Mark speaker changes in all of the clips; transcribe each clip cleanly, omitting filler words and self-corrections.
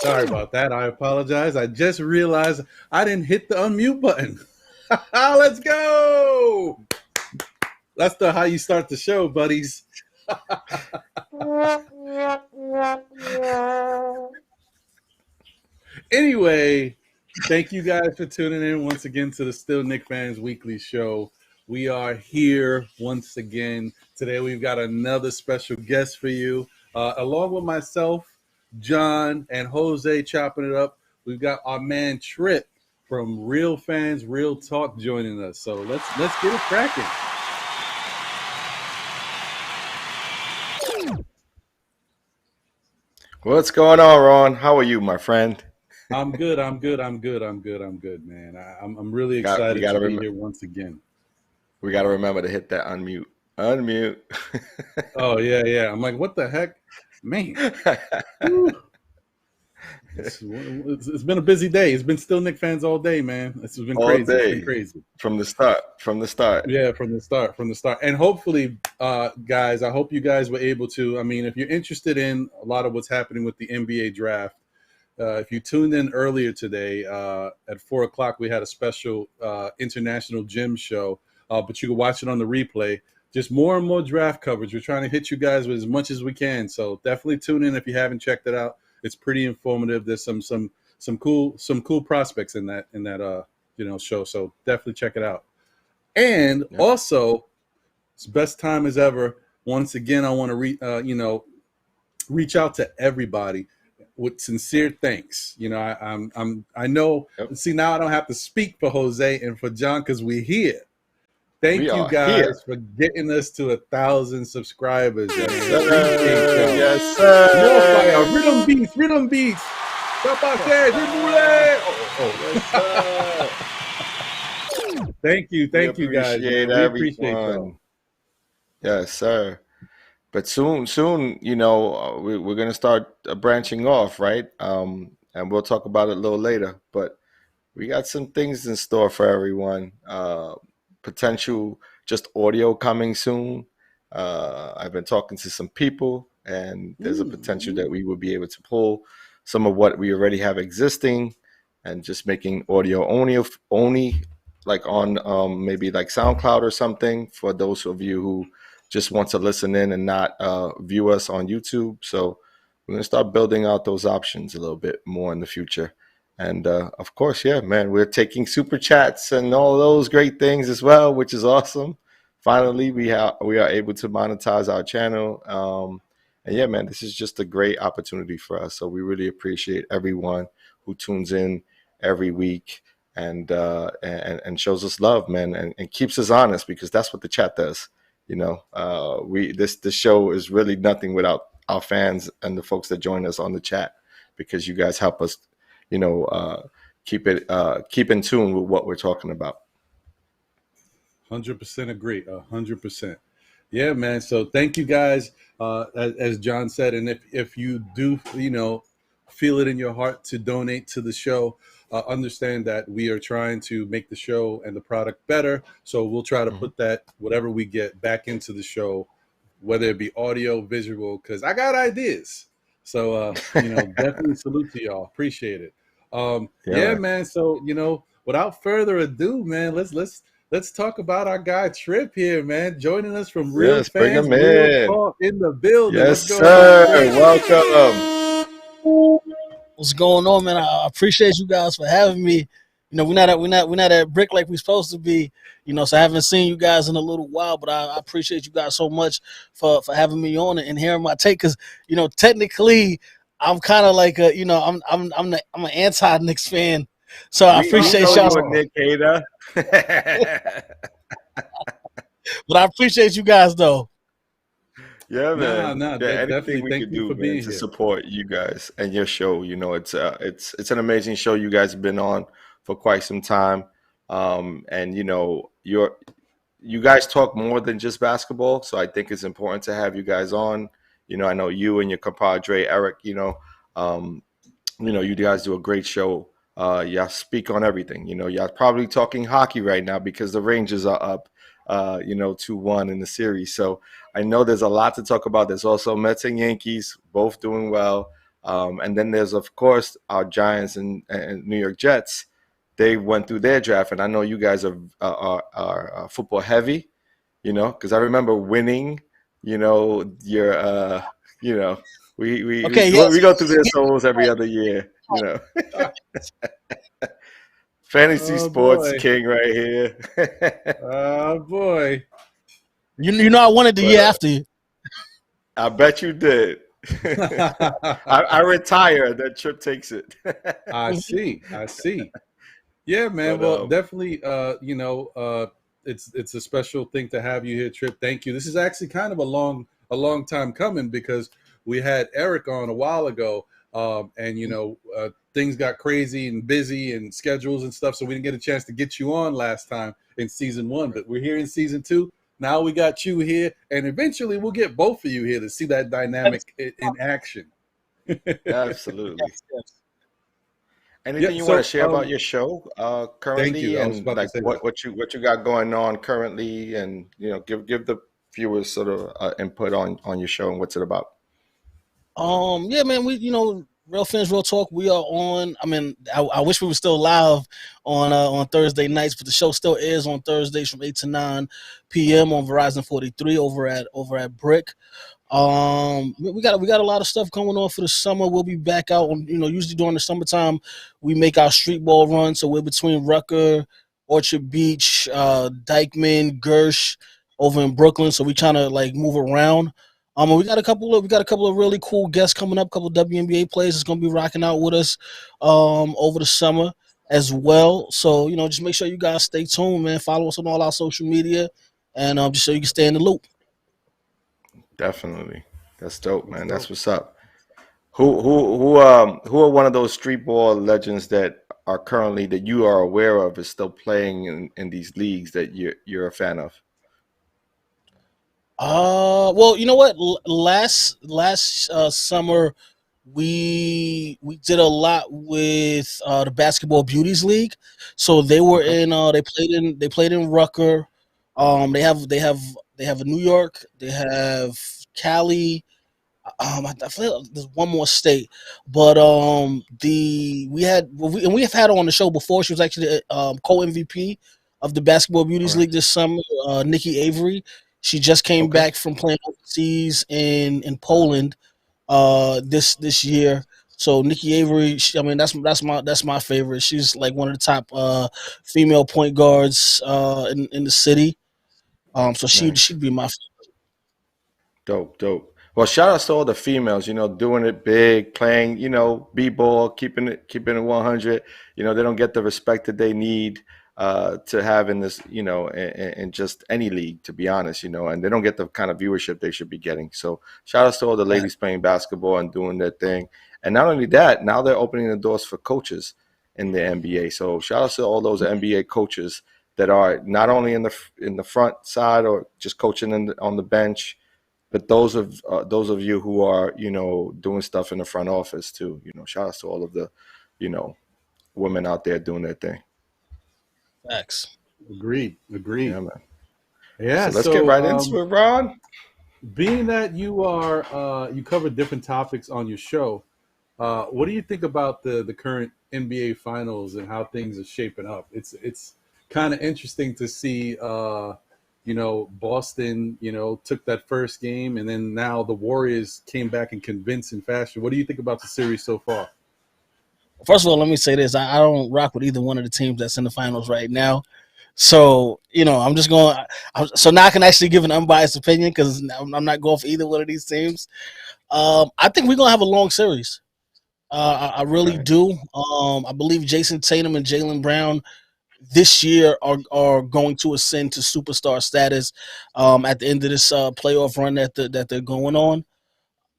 Speaker 1: Sorry about that. I apologize. I just realized I didn't hit the unmute button. Let's go. That's how you start the show, buddies. Anyway, thank you guys for tuning in once again to the Still Knick Fans Weekly Show. We are here once again. Today we've got another special guest for you. Along with myself, John, and Jose chopping it up, we've got our man Trip from Real Fans Real Talk joining us. So let's get it cracking.
Speaker 2: What's going on, Ron? How are you, my friend?
Speaker 1: I'm good, man. I'm really excited to be here once again.
Speaker 2: We got to remember to hit that unmute. Unmute.
Speaker 1: Oh, yeah. I'm like, what the heck? Man. It's been a busy day. It's been Still Knick Fans all day, man. It's been
Speaker 2: all
Speaker 1: crazy.
Speaker 2: Day.
Speaker 1: It's been crazy.
Speaker 2: From the start.
Speaker 1: Yeah, from the start. And hopefully, guys, I hope you guys were able to, if you're interested in a lot of what's happening with the NBA draft, if you tuned in earlier today, at 4 o'clock, we had a special International Gym show, but you can watch it on the replay. Just more and more draft coverage. We're trying to hit you guys with as much as we can. So definitely tune in if you haven't checked it out. It's pretty informative. There's some cool prospects in that show. So definitely check it out. And also, it's best time as ever. Once again, I want to reach out to everybody with sincere thanks. I know. Yep. See, now I don't have to speak for Jose and for John because we're here. Thank you guys for getting us to 1,000 subscribers.
Speaker 2: Yes, sir.
Speaker 1: Rhythm beats. Thank you guys.
Speaker 2: We appreciate y'all. Yes, sir. But soon, we're gonna start branching off, right? And we'll talk about it a little later. But we got some things in store for everyone. Potential just audio coming soon. I've been talking to some people, and there's a potential that we will be able to pull some of what we already have existing and just making audio only like on maybe like SoundCloud or something for those of you who just want to listen in and not view us on YouTube. So we're going to start building out those options a little bit more in the future. And of course, we're taking super chats and all those great things as well, which is awesome. Finally, we are able to monetize our channel. And this is just a great opportunity for us. So we really appreciate everyone who tunes in every week and shows us love, man, and keeps us honest, because that's what the chat does. This show is really nothing without our fans and the folks that join us on the chat, because you guys help us keep in tune with what we're talking about.
Speaker 1: 100% agree. 100%. Yeah, man. So thank you guys. As John said, and if you do, feel it in your heart to donate to the show, understand that we are trying to make the show and the product better. So we'll try to put that, whatever we get, back into the show, whether it be audio, visual, because I got ideas. So, definitely salute to y'all. Appreciate it. Man. So, without further ado, man, let's talk about our guy Trip here, man, joining us from Real Fans Real Talk in the building.
Speaker 2: Yes, sir. Welcome.
Speaker 3: What's going on, man? I appreciate you guys for having me. We're not at Brick like we're supposed to be. So I haven't seen you guys in a little while, but I appreciate you guys so much for having me on and hearing my take. Because technically, I'm kind of like I'm an anti-Knicks fan, so I appreciate y'all.
Speaker 2: You're a Knick hater.
Speaker 3: But I appreciate you guys though.
Speaker 2: Yeah, man.
Speaker 1: Anything
Speaker 2: we can do, man, to support you guys and your show. It's an amazing show you guys have been on for quite some time. And you guys talk more than just basketball, so I think it's important to have you guys on. I know you and your compadre Eric. You guys do a great show. Y'all speak on everything. Y'all probably talking hockey right now because the Rangers are up, 2-1 in the series. So I know there's a lot to talk about. There's also Mets and Yankees both doing well. And then there's, of course, our Giants and New York Jets. They went through their draft, and I know you guys are football heavy, because I remember winning, your, we go through this almost every other year, Fantasy sports king right here.
Speaker 1: Oh boy.
Speaker 3: You know I wanted the year after you.
Speaker 2: I bet you did. I retire. That Trip takes it.
Speaker 1: I see. Yeah, man. Well, definitely. It's a special thing to have you here, Trip. Thank you. This is actually kind of a long time coming, because we had Eric on a while ago, and things got crazy and busy and schedules and stuff, so we didn't get a chance to get you on last time in season 1. But we're here in season 2. Now we got you here, and eventually we'll get both of you here to see that dynamic in action.
Speaker 2: Absolutely. Anything you want to share about your show currently, and like what you got going on currently, and give the viewers sort of input on your show and what's it about?
Speaker 3: Yeah, man. We Real Fans, Real Talk. We are on. I mean, I wish we were still live on Thursday nights, but the show still airs on Thursdays from 8 to 9 p.m. on Verizon 43 over at Brick. We got a lot of stuff going on for the summer. We'll be back out on, usually during the summertime, we make our street ball run. So we're between Rucker, Orchard Beach, Dykeman, Gersh over in Brooklyn. So we trying to like move around. We got a couple of really cool guests coming up, a couple of WNBA players that's gonna be rocking out with us over the summer as well. So, just make sure you guys stay tuned, man. Follow us on all our social media, and just so you can stay in the loop.
Speaker 2: Definitely. That's dope, man. That's what's up. Who are one of those street ball legends that are currently, that you are aware of, is still playing in these leagues that you're a fan of?
Speaker 3: Well, you know what? Last summer we did a lot with the Basketball Beauties League. So they were in they played in Rucker. They have a New York, they have Cali. I feel there's one more state, but we have had her on the show before. She was actually co-MVP of the Basketball Beauties League this summer. Nikki Avery. She just came back from playing overseas in Poland this year. So Nikki Avery, that's my favorite. She's like one of the top female point guards in the city. So she'd be my favorite.
Speaker 2: Dope. Well, shout out to all the females, doing it big, playing, b-ball, keeping it 100. They don't get the respect that they need to have in this, in just any league, to be honest, and they don't get the kind of viewership they should be getting. So shout out to all the ladies playing basketball and doing their thing. And not only that, now they're opening the doors for coaches in the NBA. So shout out to all those NBA coaches that are not only in the front side or just coaching on the bench, but those of you who are, doing stuff in the front office too. Shout out to all of the, women out there doing their thing.
Speaker 3: Facts.
Speaker 1: Agreed.
Speaker 2: Yeah, man.
Speaker 1: Yeah.
Speaker 2: So let's get right into it, Ron.
Speaker 1: Being that you are you cover different topics on your show, what do you think about the current NBA Finals and how things are shaping up? It's kind of interesting to see. Boston, took that first game, and then now the Warriors came back in convincing fashion. What do you think about the series so far?
Speaker 3: First of all, let me say this. I don't rock with either one of the teams that's in the finals right now. So, I'm just going – so now I can actually give an unbiased opinion because I'm not going for either one of these teams. I think we're going to have a long series. I really do. I believe Jason Tatum and Jaylen Brown this year are going to ascend to superstar status at the end of this playoff run that they're going on.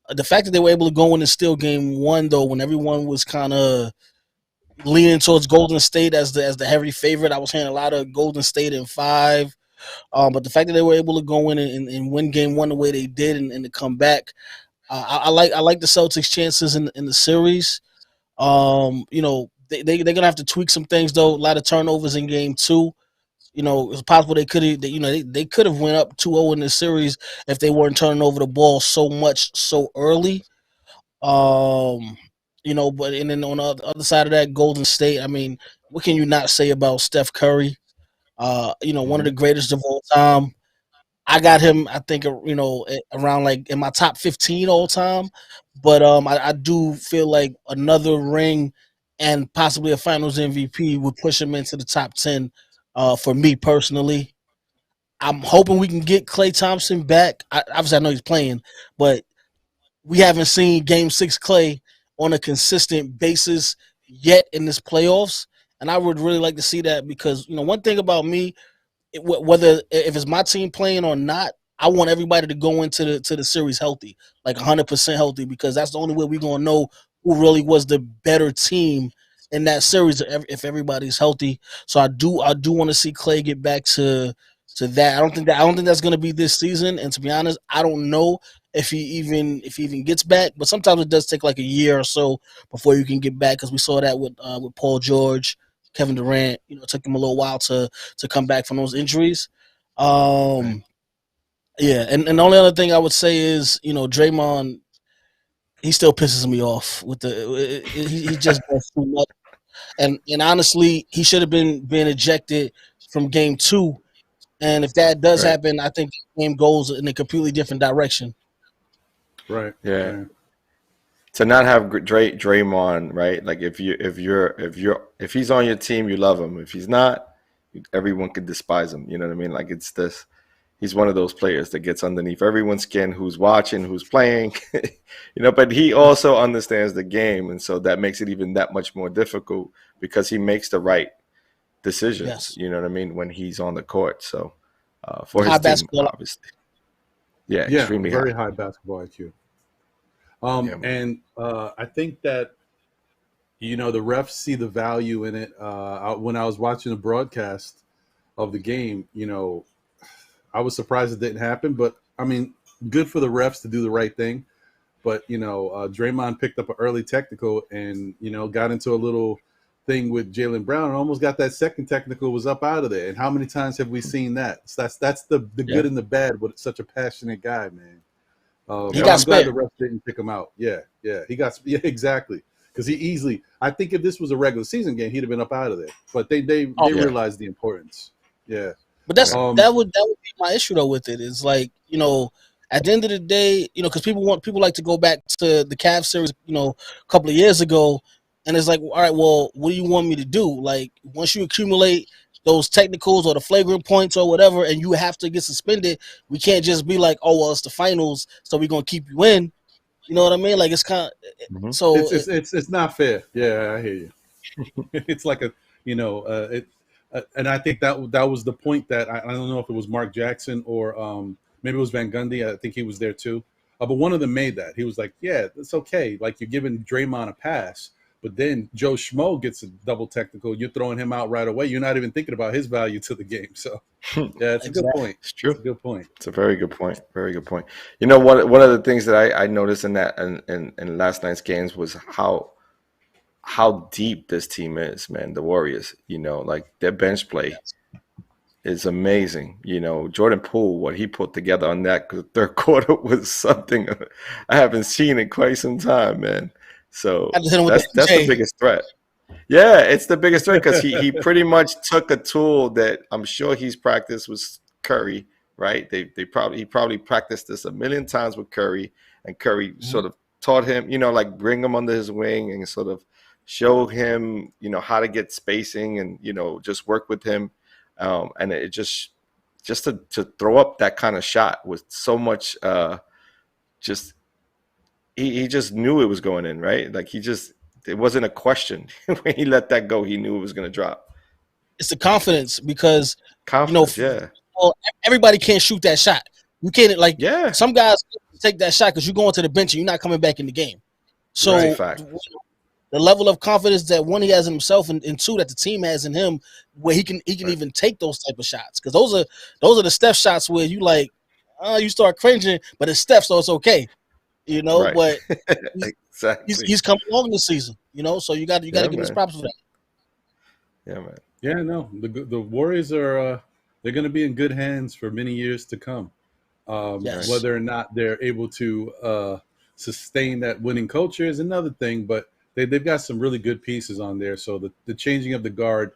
Speaker 3: The fact that they were able to go in and steal game one, though, when everyone was kind of leaning towards Golden State as the heavy favorite, I was hearing a lot of Golden State in 5. But the fact that they were able to go in and win game one the way they did and to come back, I like the Celtics' chances in the series. They're gonna have to tweak some things though. A lot of turnovers in game 2. It's possible they could have went up 2-0 in this series if they weren't turning over the ball so much so early. But and then on the other side of that, Golden State. I mean, what can you not say about Steph Curry? One of the greatest of all time. I got him, I think, around like in my top 15 all time. But I do feel like another ring and possibly a Finals MVP would push him into the top 10 for me personally. I'm hoping we can get Klay Thompson back. Obviously, I know he's playing, but we haven't seen Game 6 Klay on a consistent basis yet in this playoffs. And I would really like to see that because, one thing about me, whether if it's my team playing or not, I want everybody to go into the series healthy, like 100% healthy, because that's the only way we're gonna know who really was the better team in that series if everybody's healthy. So I do want to see Klay get back to that. I don't think that's gonna be this season. And to be honest, I don't know if he even gets back. But sometimes it does take like a year or so before you can get back, because we saw that with Paul George. Kevin Durant, it took him a little while to come back from those injuries. Yeah, and the only other thing I would say is, Draymond, he still pisses me off with he just does too much. And honestly, he should have been ejected from game 2. And if that does happen, I think the game goes in a completely different direction.
Speaker 1: Right.
Speaker 2: Yeah. To not have Draymond, right? Like if he's on your team, you love him. If he's not, everyone could despise him. You know what I mean? Like he's one of those players that gets underneath everyone's skin, who's watching, who's playing, but he also understands the game. And so that makes it even that much more difficult because he makes the right decisions,
Speaker 3: yes.
Speaker 2: You know what I mean, when he's on the court. So for
Speaker 3: high
Speaker 2: his team, obviously. Yeah, extremely
Speaker 1: very high basketball IQ. And I think that, the refs see the value in it. When I was watching the broadcast of the game, I was surprised it didn't happen. But, I mean, good for the refs to do the right thing. But, Draymond picked up an early technical and, got into a little thing with Jaylen Brown and almost got that second technical, was up out of there. And how many times have we seen that? So that's the good and the bad with such a passionate guy, man.
Speaker 3: He got
Speaker 1: I'm glad the refs didn't pick him out. Yeah, exactly. Because he easily, I think if this was a regular season game, he'd have been up out of there. But they realized the importance. Yeah.
Speaker 3: But that would be my issue though with it. Is like, at the end of the day, because people like to go back to the Cavs series, a couple of years ago, and it's like, all right, well, what do you want me to do? Like, once you accumulate those technicals or the flagrant points or whatever, and you have to get suspended, we can't just be like, oh, well, it's the finals, so we're gonna keep you in. You know what I mean? Like, it's kind of so
Speaker 1: it's not fair. Yeah, I hear you. It's like and I think that was the point that I don't know if it was Mark Jackson or maybe it was Van Gundy. I think he was there too. But one of them made that. He was like, yeah, it's okay. Like, you're giving Draymond a pass. But then Joe Schmo gets a double technical. You're throwing him out right away. You're not even thinking about his value to the game. So, yeah, it's a good point.
Speaker 2: It's true.
Speaker 1: It's a good point.
Speaker 2: It's a very good point. Very good point. One of the things that I noticed in last night's games was how deep this team is, man. The Warriors, like their bench play is amazing. Jordan Poole, what he put together on that third quarter was something I haven't seen in quite some time, man. So that's the biggest threat. Yeah, it's the biggest threat because he pretty much took a tool that I'm sure he's practiced with Curry, right? He probably practiced this a million times with Curry, and Curry sort of taught him, like bring him under his wing and sort of show him, how to get spacing and, just work with him. And it just to throw up that kind of shot with so much he just knew it was going in, right? Like it wasn't a question. When he let that go, he knew it was going to drop.
Speaker 3: It's the confidence because, everybody can't shoot that shot. You can't, some guys take that shot because you're going to the bench and you're not coming back in the game. So the level of confidence that one, he has in himself, and two, that the team has in him, where he can even take those type of shots. Because those are the Steph shots where you you start cringing, but it's Steph, so it's okay. But he's come along this season, so you got to give his props for that.
Speaker 2: Yeah, man.
Speaker 1: Yeah, no, the Warriors are they're going to be in good hands for many years to come. Whether or not they're able to sustain that winning culture is another thing. But they've got some really good pieces on there. So the changing of the guard,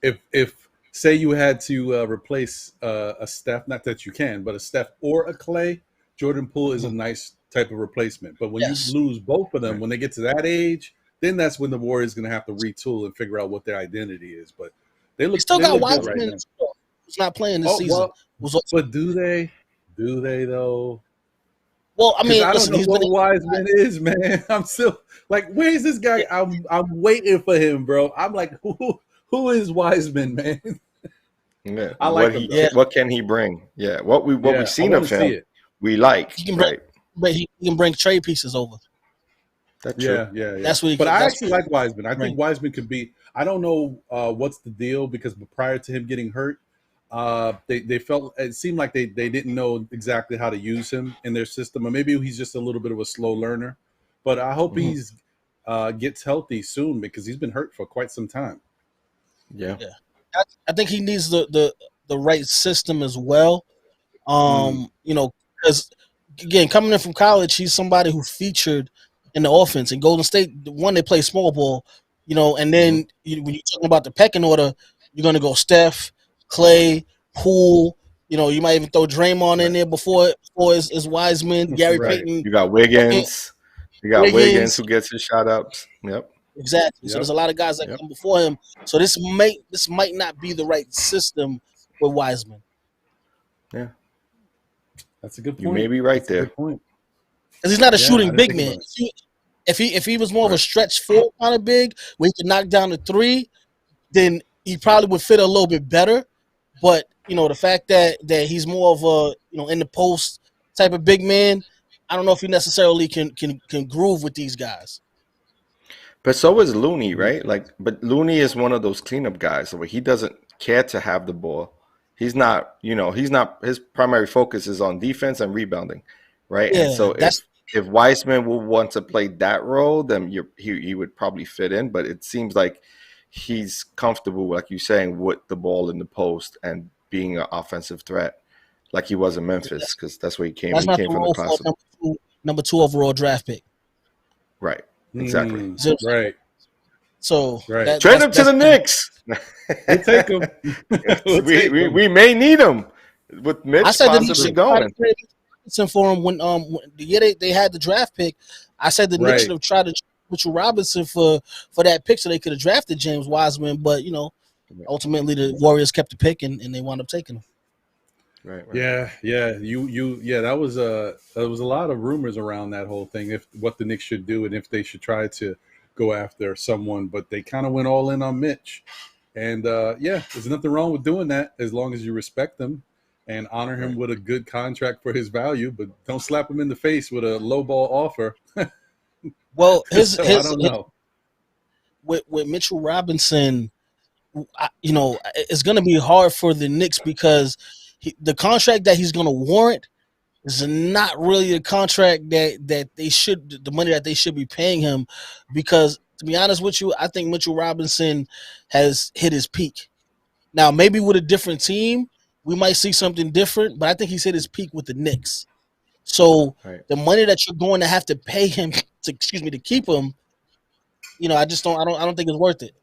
Speaker 1: if say you had to replace a Steph, not that you can, but a Steph or a Clay, Jordan Poole is a nice type of replacement. But when you lose both of them, when they get to that age, then that's when the Warriors going to have to retool and figure out what their identity is. But they
Speaker 3: still got
Speaker 1: Wiseman
Speaker 3: right now. Who's not playing this season.
Speaker 1: But do they? Do they though?
Speaker 3: Well, I mean,
Speaker 1: I don't know what Wiseman is, man. I'm still like, where's this guy? I'm waiting for him, bro. I'm like, who is Wiseman, man?
Speaker 2: Yeah.
Speaker 1: I like him.
Speaker 2: What can he bring? Yeah, what we've seen of him, we like.
Speaker 3: He can bring trade pieces over.
Speaker 2: That's true.
Speaker 1: Yeah.
Speaker 3: That's what.
Speaker 1: I actually like Wiseman. I think Wiseman could be. I don't know what's the deal because prior to him getting hurt, they felt it seemed like they didn't know exactly how to use him in their system, or maybe he's just a little bit of a slow learner. But I hope he's gets healthy soon because he's been hurt for quite some time.
Speaker 2: Yeah.
Speaker 3: I think he needs the right system as well. You know, because again, coming in from college, he's somebody who featured in the offense. In Golden State, they play small ball, you know, and then when you're talking about the pecking order, you're going to go Steph, Clay, Poole. You know, you might even throw Draymond in there before is Wiseman, Gary Payton.
Speaker 2: You got Wiggins. You got Wiggins who gets his shot ups. Yep.
Speaker 3: Exactly. Yep. So there's a lot of guys that come before him. So this might not be the right system with Wiseman.
Speaker 1: Yeah. That's a good point.
Speaker 2: You may be right there.
Speaker 3: Because he's not a shooting big man. If he was more of a stretch four kind of big, where he could knock down the three, then he probably would fit a little bit better. But you know, the fact that he's more of a in the post type of big man, I don't know if he necessarily can groove with these guys.
Speaker 2: But so is Looney, right? But Looney is one of those cleanup guys where he doesn't care to have the ball. He's not, his primary focus is on defense and rebounding, right?
Speaker 3: Yeah,
Speaker 2: and so if Wiseman will want to play that role, then he would probably fit in. But it seems like he's comfortable, like you're saying, with the ball in the post and being an offensive threat, like he was in Memphis, because that's where he came. He came from the class.
Speaker 3: Number 2 overall draft pick.
Speaker 2: Right. Exactly.
Speaker 1: Right.
Speaker 3: So
Speaker 2: trade him to the Knicks.
Speaker 1: We'll take him.
Speaker 2: We may need him with Mitch possibly going.
Speaker 3: For him when they had the draft pick. I said the Knicks should have tried to trade Mitchell Robinson for that pick so they could have drafted James Wiseman, but ultimately the Warriors kept the pick and they wound up taking him.
Speaker 2: Right.
Speaker 1: Yeah. That was there was a lot of rumors around that whole thing, if what the Knicks should do and if they should try to go after someone, but they kind of went all in on Mitch. And there's nothing wrong with doing that as long as you respect him and honor him with a good contract for his value, but don't slap him in the face with a low ball offer.
Speaker 3: Well, I
Speaker 1: don't know.
Speaker 3: With Mitchell Robinson, it's going to be hard for the Knicks because the contract that he's going to warrant is not really a contract that they should, the money that they should be paying him, because to be honest with you, I think Mitchell Robinson has hit his peak. Now, maybe with a different team, we might see something different, but I think he's hit his peak with the Knicks. So the money that you're going to have to pay him to keep him, I don't think it's worth it.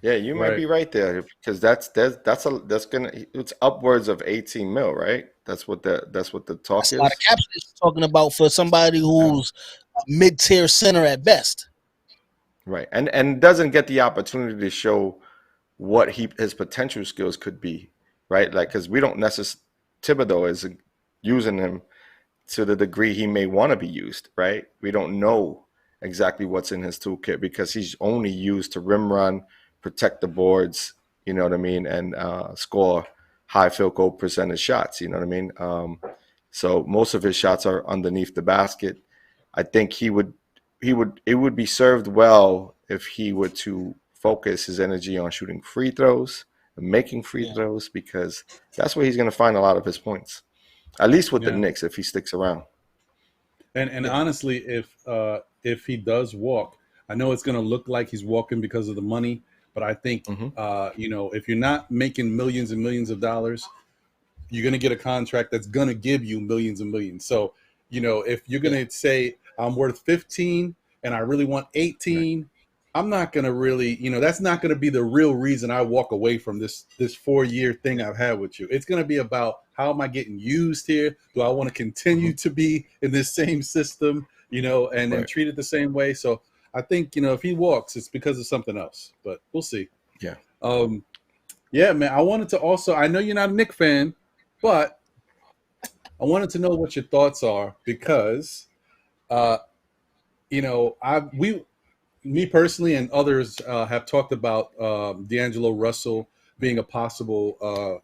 Speaker 2: Yeah, you might be right there, because it's upwards of 18 mil, right? That's what the talk is.
Speaker 3: A lot of cap space talking about for somebody who's a mid-tier center at best.
Speaker 2: Right, and doesn't get the opportunity to show what his potential skills could be, right? Like, because we don't necessarily, Thibodeau is using him to the degree he may want to be used, right? We don't know exactly what's in his toolkit because he's only used to rim run, protect the boards, you know what I mean, and score high field goal percentage shots, you know what I mean. So most of his shots are underneath the basket. I think it would be served well if he were to focus his energy on shooting free throws and making free throws, because that's where he's going to find a lot of his points, at least with the Knicks, if he sticks around.
Speaker 1: And honestly, if he does walk, I know it's going to look like he's walking because of the money, but I think if you're not making millions and millions of dollars, you're going to get a contract that's going to give you millions and millions. So, if you're going to say I'm worth 15 and I really want 18, I'm not going to really, that's not going to be the real reason I walk away from this 4-year thing I've had with you. It's going to be about, how am I getting used here? Do I want to continue to be in this same system, and treated the same way? So I think, if he walks, it's because of something else, but we'll see.
Speaker 2: Yeah.
Speaker 1: Yeah, man, I wanted to also, I know you're not a Knicks fan, but I wanted to know what your thoughts are because, me personally and others have talked about DeAngelo Russell being a possible,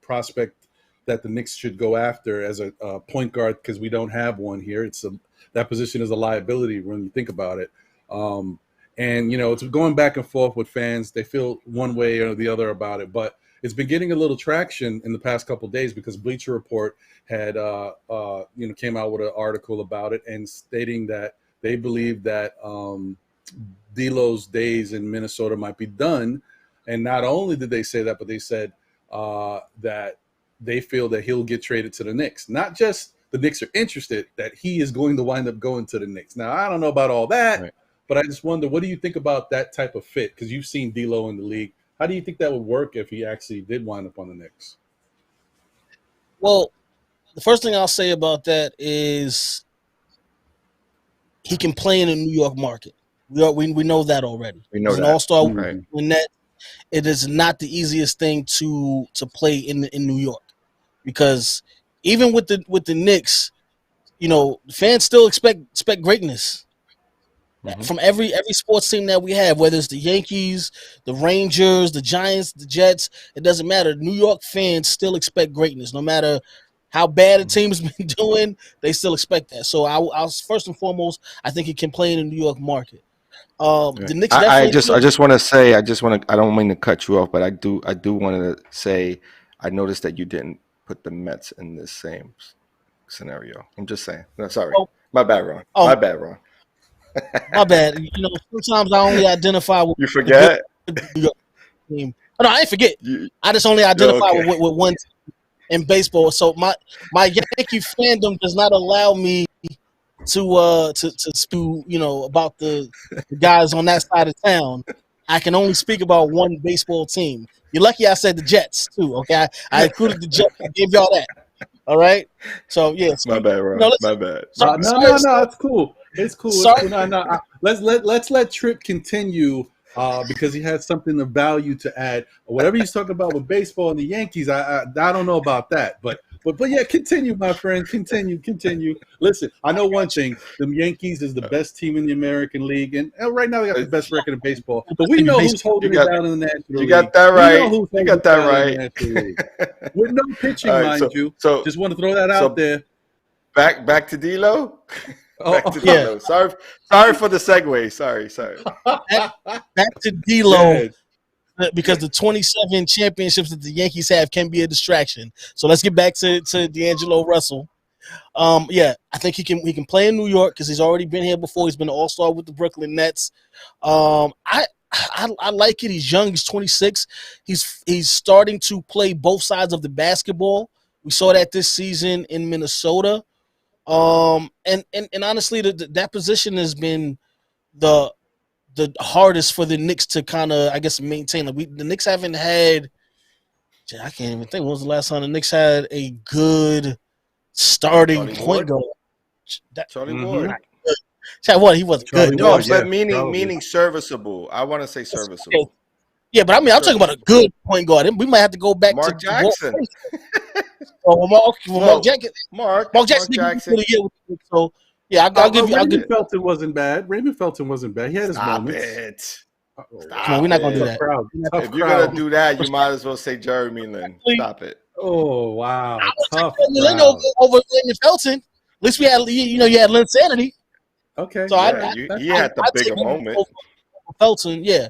Speaker 1: prospect that the Knicks should go after as a point guard because we don't have one here. That position is a liability when you think about it. And, it's going back and forth with fans. They feel one way or the other about it. But it's been getting a little traction in the past couple of days because Bleacher Report had, came out with an article about it and stating that they believe that D'Lo's days in Minnesota might be done. And not only did they say that, but they said that they feel that he'll get traded to the Knicks. Not just the Knicks are interested, that he is going to wind up going to the Knicks. Now, I don't know about all that, but I just wonder, what do you think about that type of fit? Because you've seen D'Lo in the league. How do you think that would work if he actually did wind up on the Knicks?
Speaker 3: Well, the first thing I'll say about that is he can play in the New York market. We know that already.
Speaker 2: We know
Speaker 3: He's
Speaker 2: that.
Speaker 3: An all-star.
Speaker 2: Right.
Speaker 3: When that, it is not the easiest thing to play in New York, because even with the Knicks, fans still expect greatness from every sports team that we have, whether it's the Yankees, the Rangers, the Giants, the Jets. It doesn't matter. New York fans still expect greatness, no matter how bad a team has been doing. They still expect that. So I'll first and foremost, I think he can play in the New York market. The Knicks.
Speaker 2: I just want to say, I don't mean to cut you off, but I do want to say, I noticed that you didn't put the Mets in this same scenario. I'm just saying. No, sorry. My bad, Ron. My bad, Ron.
Speaker 3: My bad. Sometimes I only identify with.
Speaker 2: You forget?
Speaker 3: Team. Oh, no, I didn't forget. I just only identify with one team in baseball. So my Yankee fandom does not allow me to spew, about the guys on that side of town. I can only speak about one baseball team. You're lucky I said the Jets too. Okay, I included the Jets. I gave y'all that. All right. So yeah.
Speaker 2: My bad, Ron. My bad.
Speaker 1: No, it's cool. It's cool. No. Let's let Tripp continue because he has something of value to add. Whatever he's talking about with baseball and the Yankees, I don't know about that, but yeah, continue, my friend. Continue. Listen, I know one thing: the Yankees is the best team in the American League, and right now they got the best record in baseball. But we know who's holding it down in the National League.
Speaker 2: You got that right. You got that right.
Speaker 1: With no pitching, mind you. So just want to throw that out there.
Speaker 2: Back to D'Lo.
Speaker 3: Yeah.
Speaker 2: Sorry for the segue. Sorry.
Speaker 3: Back to D'Lo, because the 27 championships that the Yankees have can be a distraction. So let's get back to DeAngelo Russell. I think he can play in New York because he's already been here before. He's been an all-star with the Brooklyn Nets. I like it. He's young. He's 26. He's starting to play both sides of the basketball. We saw that this season in Minnesota. And honestly, that position has been the hardest for the Knicks to kind of, I guess, maintain. Like the Knicks haven't had. I can't even think. When was the last time the Knicks had a good starting point guard?
Speaker 2: Charlie Ward.
Speaker 3: What? He wasn't good.
Speaker 2: No, but meaning serviceable. I want to say serviceable.
Speaker 3: Okay. Yeah, but I mean, I'm talking about a good point guard. We might have to go back
Speaker 2: Mark
Speaker 3: to
Speaker 2: Jackson.
Speaker 3: Mark Jackson.
Speaker 2: Mark Jackson.
Speaker 3: So yeah, I'll give you.
Speaker 1: Raymond Felton wasn't bad. He had his moments.
Speaker 3: Come on, we're not gonna do that.
Speaker 2: If you're gonna do that, you might as well say Jeremy Lin. Stop it.
Speaker 1: Oh wow,
Speaker 3: tough Lin over Raymond Felton. At least we had, you had Lin Sanity.
Speaker 1: Okay,
Speaker 3: so
Speaker 2: he had the bigger moment.
Speaker 3: Felton, yeah.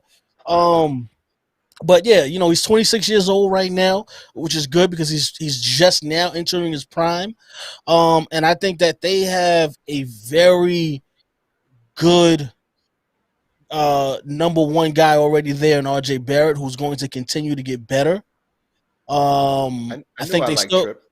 Speaker 3: But yeah, he's 26 years old right now, which is good because he's just now entering his prime. And I think that they have a very good number one guy already there in RJ Barrett, who's going to continue to get better. I think they
Speaker 2: like
Speaker 3: still.
Speaker 2: Trip.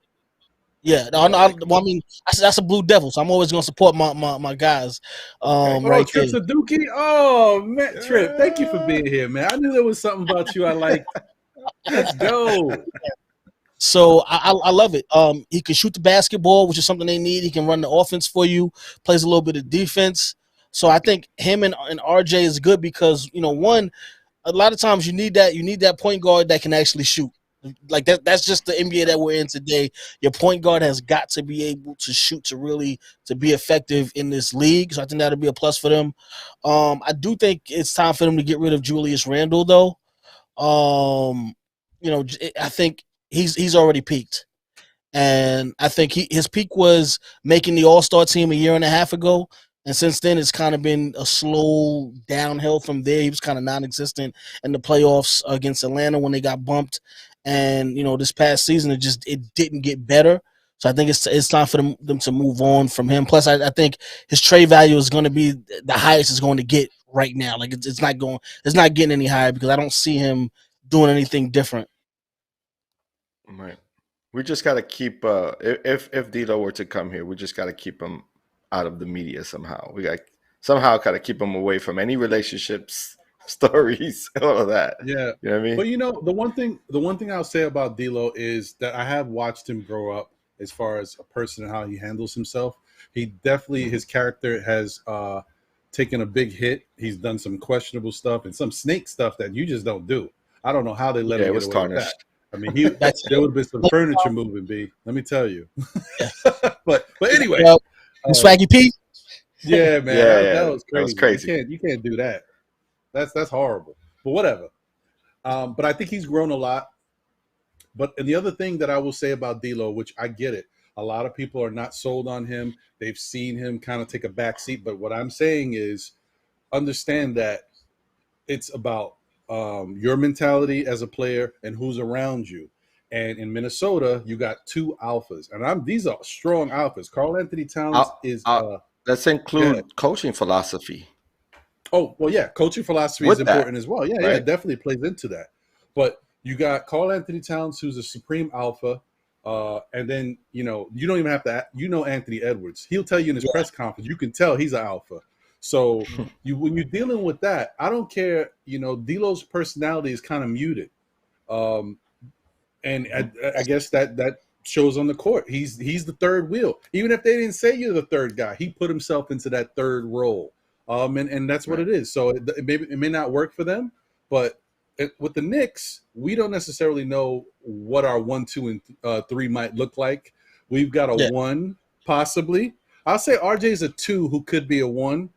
Speaker 3: Yeah, no, well, I mean, that's a Blue Devil, so I'm always gonna support my guys. Right
Speaker 1: Trip's a Dookie. Oh man, Trip, thank you for being here, man. I knew there was something about you I liked. Let's go.
Speaker 3: So I love it. He can shoot the basketball, which is something they need. He can run the offense for you, plays a little bit of defense. So I think him and RJ is good because, one, a lot of times you need that point guard that can actually shoot. Like that's just the NBA that we're in today. Your point guard has got to be able to shoot to be effective in this league. So I think that'll be a plus for them. I do think it's time for them to get rid of Julius Randle, though. I think he's already peaked, and I think his peak was making the All-Star team a year and a half ago, and since then it's kind of been a slow downhill from there. He was kind of non-existent in the playoffs against Atlanta when they got bumped, and this past season it didn't get better. So I think it's time for them to move on from him. Plus, I think his trade value is going to be the highest it's going to get right now. Like it's not getting any higher because I don't see him doing anything different.
Speaker 2: Right. We just got to keep if Dilo were to come here, we just got to keep him out of the media somehow. We got somehow got to keep him away from any relationships, stories, all of that.
Speaker 1: Yeah.
Speaker 2: You know what I mean?
Speaker 1: But the one thing I'll say about Dilo is that I have watched him grow up as far as a person and how he handles himself. He definitely, his character has taken a big hit. He's done some questionable stuff and some snake stuff that you just don't do. I don't know how they let him get away with that. I mean, there would have been some furniture moving, B. Let me tell you. but anyway,
Speaker 3: Swaggy P.
Speaker 1: Yeah, man, that was crazy.
Speaker 2: That was crazy.
Speaker 1: You can't do that. That's horrible. But whatever. But I think he's grown a lot. And the other thing that I will say about D'Lo, which I get it, a lot of people are not sold on him. They've seen him kind of take a back seat. But what I'm saying is, understand that it's about your mentality as a player and who's around you. And in Minnesota, you got two alphas, and these are strong alphas. Karl Anthony Towns is.
Speaker 2: Let's include coaching philosophy.
Speaker 1: Oh well, yeah, coaching philosophy is important as well. Yeah, right? Yeah, it definitely plays into that. But you got Karl Anthony Towns, who's a supreme alpha, and then you don't even have to. Anthony Edwards, he'll tell you in his press conference. You can tell he's an alpha. So when you're dealing with that, I don't care. D'Lo's personality is kind of muted, and I guess that shows on the court. He's the third wheel. Even if they didn't say you're the third guy, he put himself into that third role, and that's what it is. So it may not work for them, but with the Knicks, we don't necessarily know what our 1, 2, and 3 might look like. We've got a 1 possibly. I'll say RJ is a 2 who could be a 1.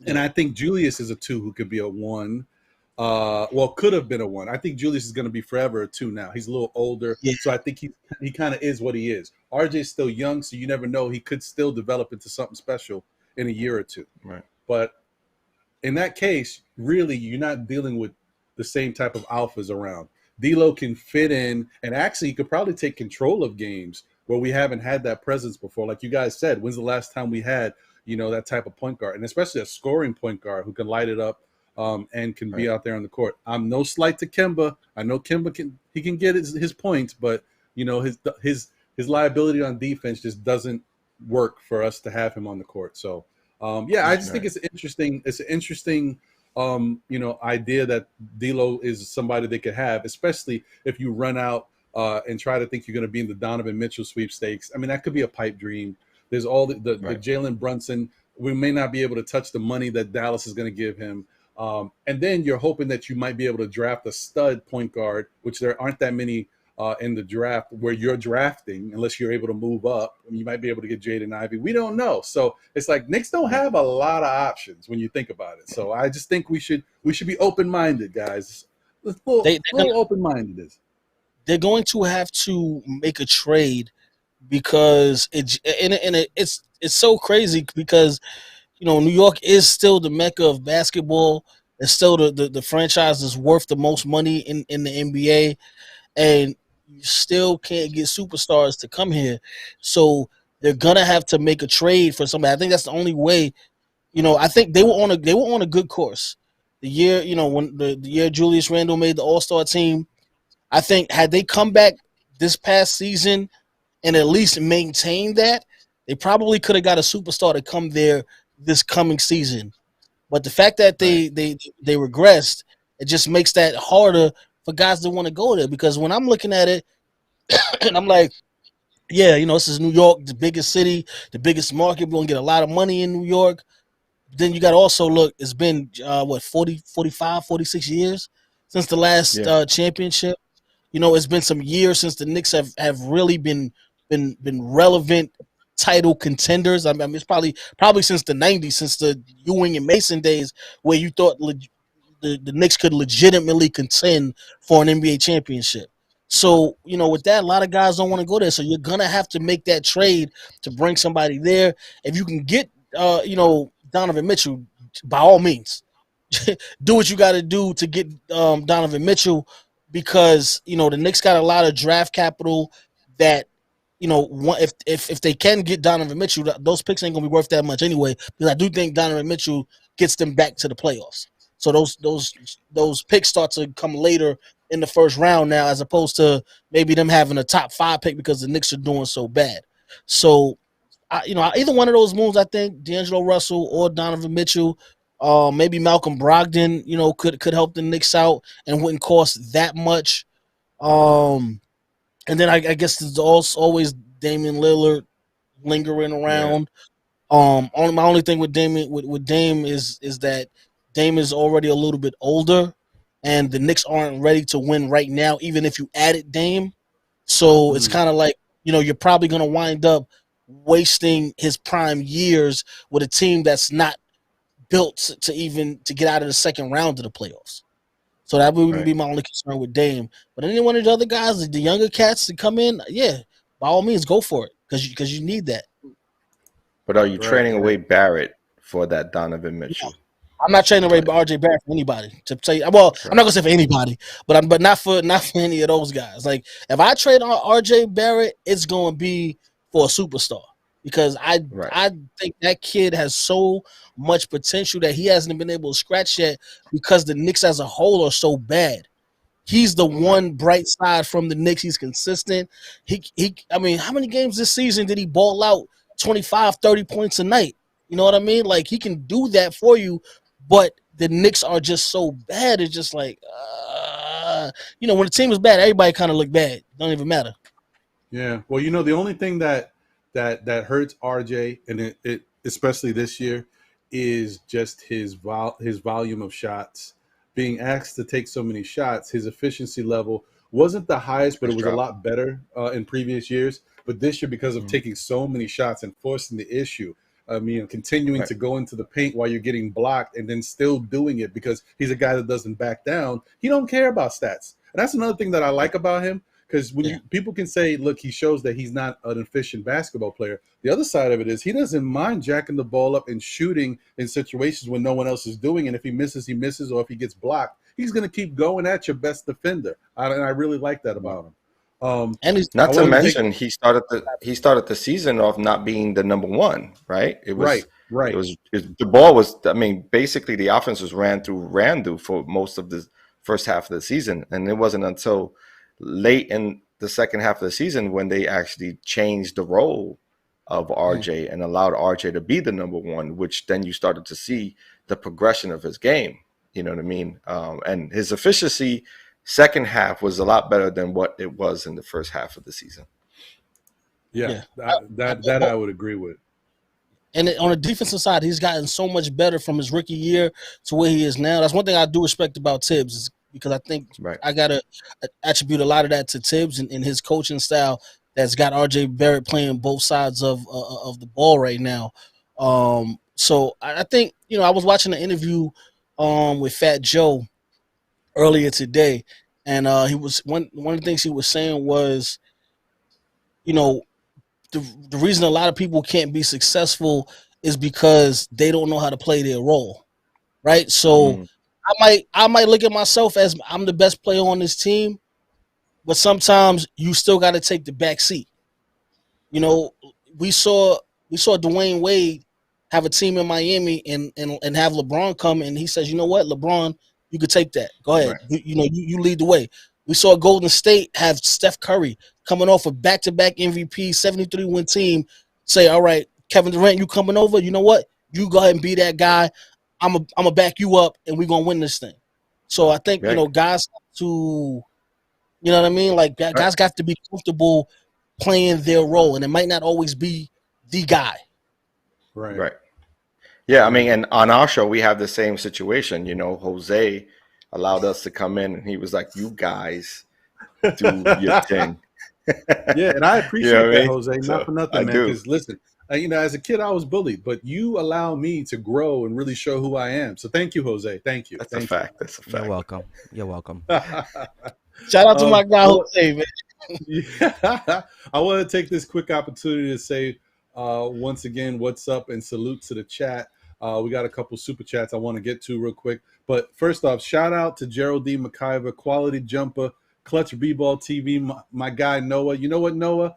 Speaker 1: And I think Julius is a 2 who could be a 1. Could have been a 1. I think Julius is going to be forever a 2 now. He's a little older, so I think he kind of is what he is. RJ's still young, so you never know. He could still develop into something special in a year or 2.
Speaker 2: Right.
Speaker 1: But in that case, really, you're not dealing with the same type of alphas around. D'Lo can fit in, and actually, he could probably take control of games where we haven't had that presence before. Like you guys said, when's the last time we had that type of point guard, and especially a scoring point guard who can light it up and can be out there on the court. I'm no slight to Kemba. I know Kemba can get his points, but his liability on defense just doesn't work for us to have him on the court. So I just think it's interesting. It's an interesting idea that D'Lo is somebody they could have, especially if you run out and try to think you're going to be in the Donovan Mitchell sweepstakes. I mean, that could be a pipe dream. There's all the Jalen Brunson. We may not be able to touch the money that Dallas is going to give him. And then you're hoping that you might be able to draft a stud point guard, which there aren't that many in the draft where you're drafting, unless you're able to move up. You might be able to get Jaden Ivey. We don't know. So it's like Knicks don't have a lot of options when you think about it. So I just think we should be open-minded, guys. A little open-minded.
Speaker 3: They're going to have to make a trade because it's so crazy because New York is still the mecca of basketball. It's still the franchise that's worth the most money in the NBA, and you still can't get superstars to come here. So they're gonna have to make a trade for somebody. I think that's the only way. I think they were on a good course. The year when the year Julius Randle made the All-Star team, I think had they come back this past season and at least maintained that, they probably could have got a superstar to come there this coming season. But the fact that they regressed, it just makes that harder for guys that want to go there. Because when I'm looking at it, and I'm like, yeah, you know, this is New York, the biggest city, the biggest market. We're going to get a lot of money in New York. Then you got to also look, it's been, 40, 45, 46 years since the last championship. You know, it's been some years since the Knicks have really been relevant title contenders. I mean, it's probably since the 90s, since the Ewing and Mason days, where you thought the Knicks could legitimately contend for an NBA championship. So, you know, with that, a lot of guys don't want to go there. So you're going to have to make that trade to bring somebody there. If you can get, Donovan Mitchell, by all means, do what you got to do to get Donovan Mitchell, because, you know, the Knicks got a lot of draft capital that, you know, if they can get Donovan Mitchell, those picks ain't going to be worth that much anyway, because I do think Donovan Mitchell gets them back to the playoffs. So those picks start to come later in the first round now, as opposed to maybe them having a top 5 pick because the Knicks are doing so bad. So, either one of those moves, I think DeAngelo Russell or Donovan Mitchell, maybe Malcolm Brogdon, you know, could help the Knicks out and wouldn't cost that much. And then I guess there's also always Damian Lillard lingering around. Yeah. My only thing with Dame is that Dame is already a little bit older, and the Knicks aren't ready to win right now, even if you added Dame. So it's kind of like, you know, you're probably going to wind up wasting his prime years with a team that's not built to get out of the second round of the playoffs. So that would be my only concern with Dame. But any one of the other guys, the younger cats to come in, yeah, by all means, go for it, because you need that.
Speaker 2: But are you trading away Barrett for that Donovan Mitchell?
Speaker 3: Yeah. I'm not trading away RJ Barrett for anybody. To say, well, I'm not gonna say for anybody, but not for any of those guys. Like, if I trade on RJ Barrett, it's gonna be for a superstar, because I think that kid has so much potential that he hasn't been able to scratch yet, because the Knicks as a whole are so bad. He's the one bright side from the Knicks. He's consistent. I mean, how many games this season did he ball out 25, 30 points a night? You know what I mean? Like, he can do that for you, but the Knicks are just so bad. It's just like, when the team is bad, everybody kind of look bad. Don't even matter.
Speaker 1: Yeah. Well, you know, the only thing that hurts RJ, and it especially this year, is just his volume of shots. Being asked to take so many shots, his efficiency level wasn't the highest, but it was a lot better in previous years. But this year, because of taking so many shots and forcing the issue, continuing to go into the paint while you're getting blocked and then still doing it, because he's a guy that doesn't back down. He don't care about stats. And that's another thing that I like about him, because when people can say, look, he shows that he's not an efficient basketball player. The other side of it is he doesn't mind jacking the ball up and shooting in situations when no one else is doing it. And if he misses, he misses, or if he gets blocked, he's going to keep going at your best defender. And I really like that about him.
Speaker 2: And not to mention, he started the season off not being the number one, right? It was right. The ball was. I mean, basically, the offense was ran through for most of the first half of the season, and it wasn't until late in the second half of the season when they actually changed the role of RJ and allowed RJ to be the number one, which then you started to see the progression of his game. You know what I mean? And his efficiency second half was a lot better than what it was in the first half of the season.
Speaker 1: Yeah. That I would agree with.
Speaker 3: And on the defensive side, he's gotten so much better from his rookie year to where he is now. That's one thing I do respect about Tibbs, is because I think I got to attribute a lot of that to Tibbs and his coaching style that's got RJ Barrett playing both sides of the ball right now. So I think, I was watching an interview with Fat Joe earlier today, and he was one of the things he was saying was, the reason a lot of people can't be successful is because they don't know how to play their role, right? So I might look at myself as I'm the best player on this team, but sometimes you still got to take the back seat. We saw Dwayne Wade have a team in Miami and have LeBron come, and he says, you know what, LeBron, you could take that. Go ahead. Right. You lead the way. We saw Golden State have Steph Curry coming off a back-to-back MVP, 73-win team, say, all right, Kevin Durant, you coming over? You know what? You go ahead and be that guy. I'm a back you up, and we're going to win this thing. So I think, guys have to, you know what I mean? Like, guys got to be comfortable playing their role, and it might not always be the guy.
Speaker 2: Right. Yeah, I mean, and on our show, we have the same situation. Jose allowed us to come in, and he was like, you guys do your thing.
Speaker 1: Yeah, and I appreciate that, Jose.
Speaker 2: So,
Speaker 1: not for nothing, man. Because listen, as a kid, I was bullied, but you allow me to grow and really show who I am. So thank you, Jose. Thank you.
Speaker 2: That's a fact.
Speaker 4: You're welcome. You're welcome.
Speaker 3: Shout out to my guy, Jose, man.
Speaker 1: Yeah. I want to take this quick opportunity to say once again, what's up, and salute to the chat. We got a couple super chats I want to get to real quick. But first off, shout out to Geraldine McIver, Quality Jumper, Clutch BBall TV, my guy Noah. You know what, Noah?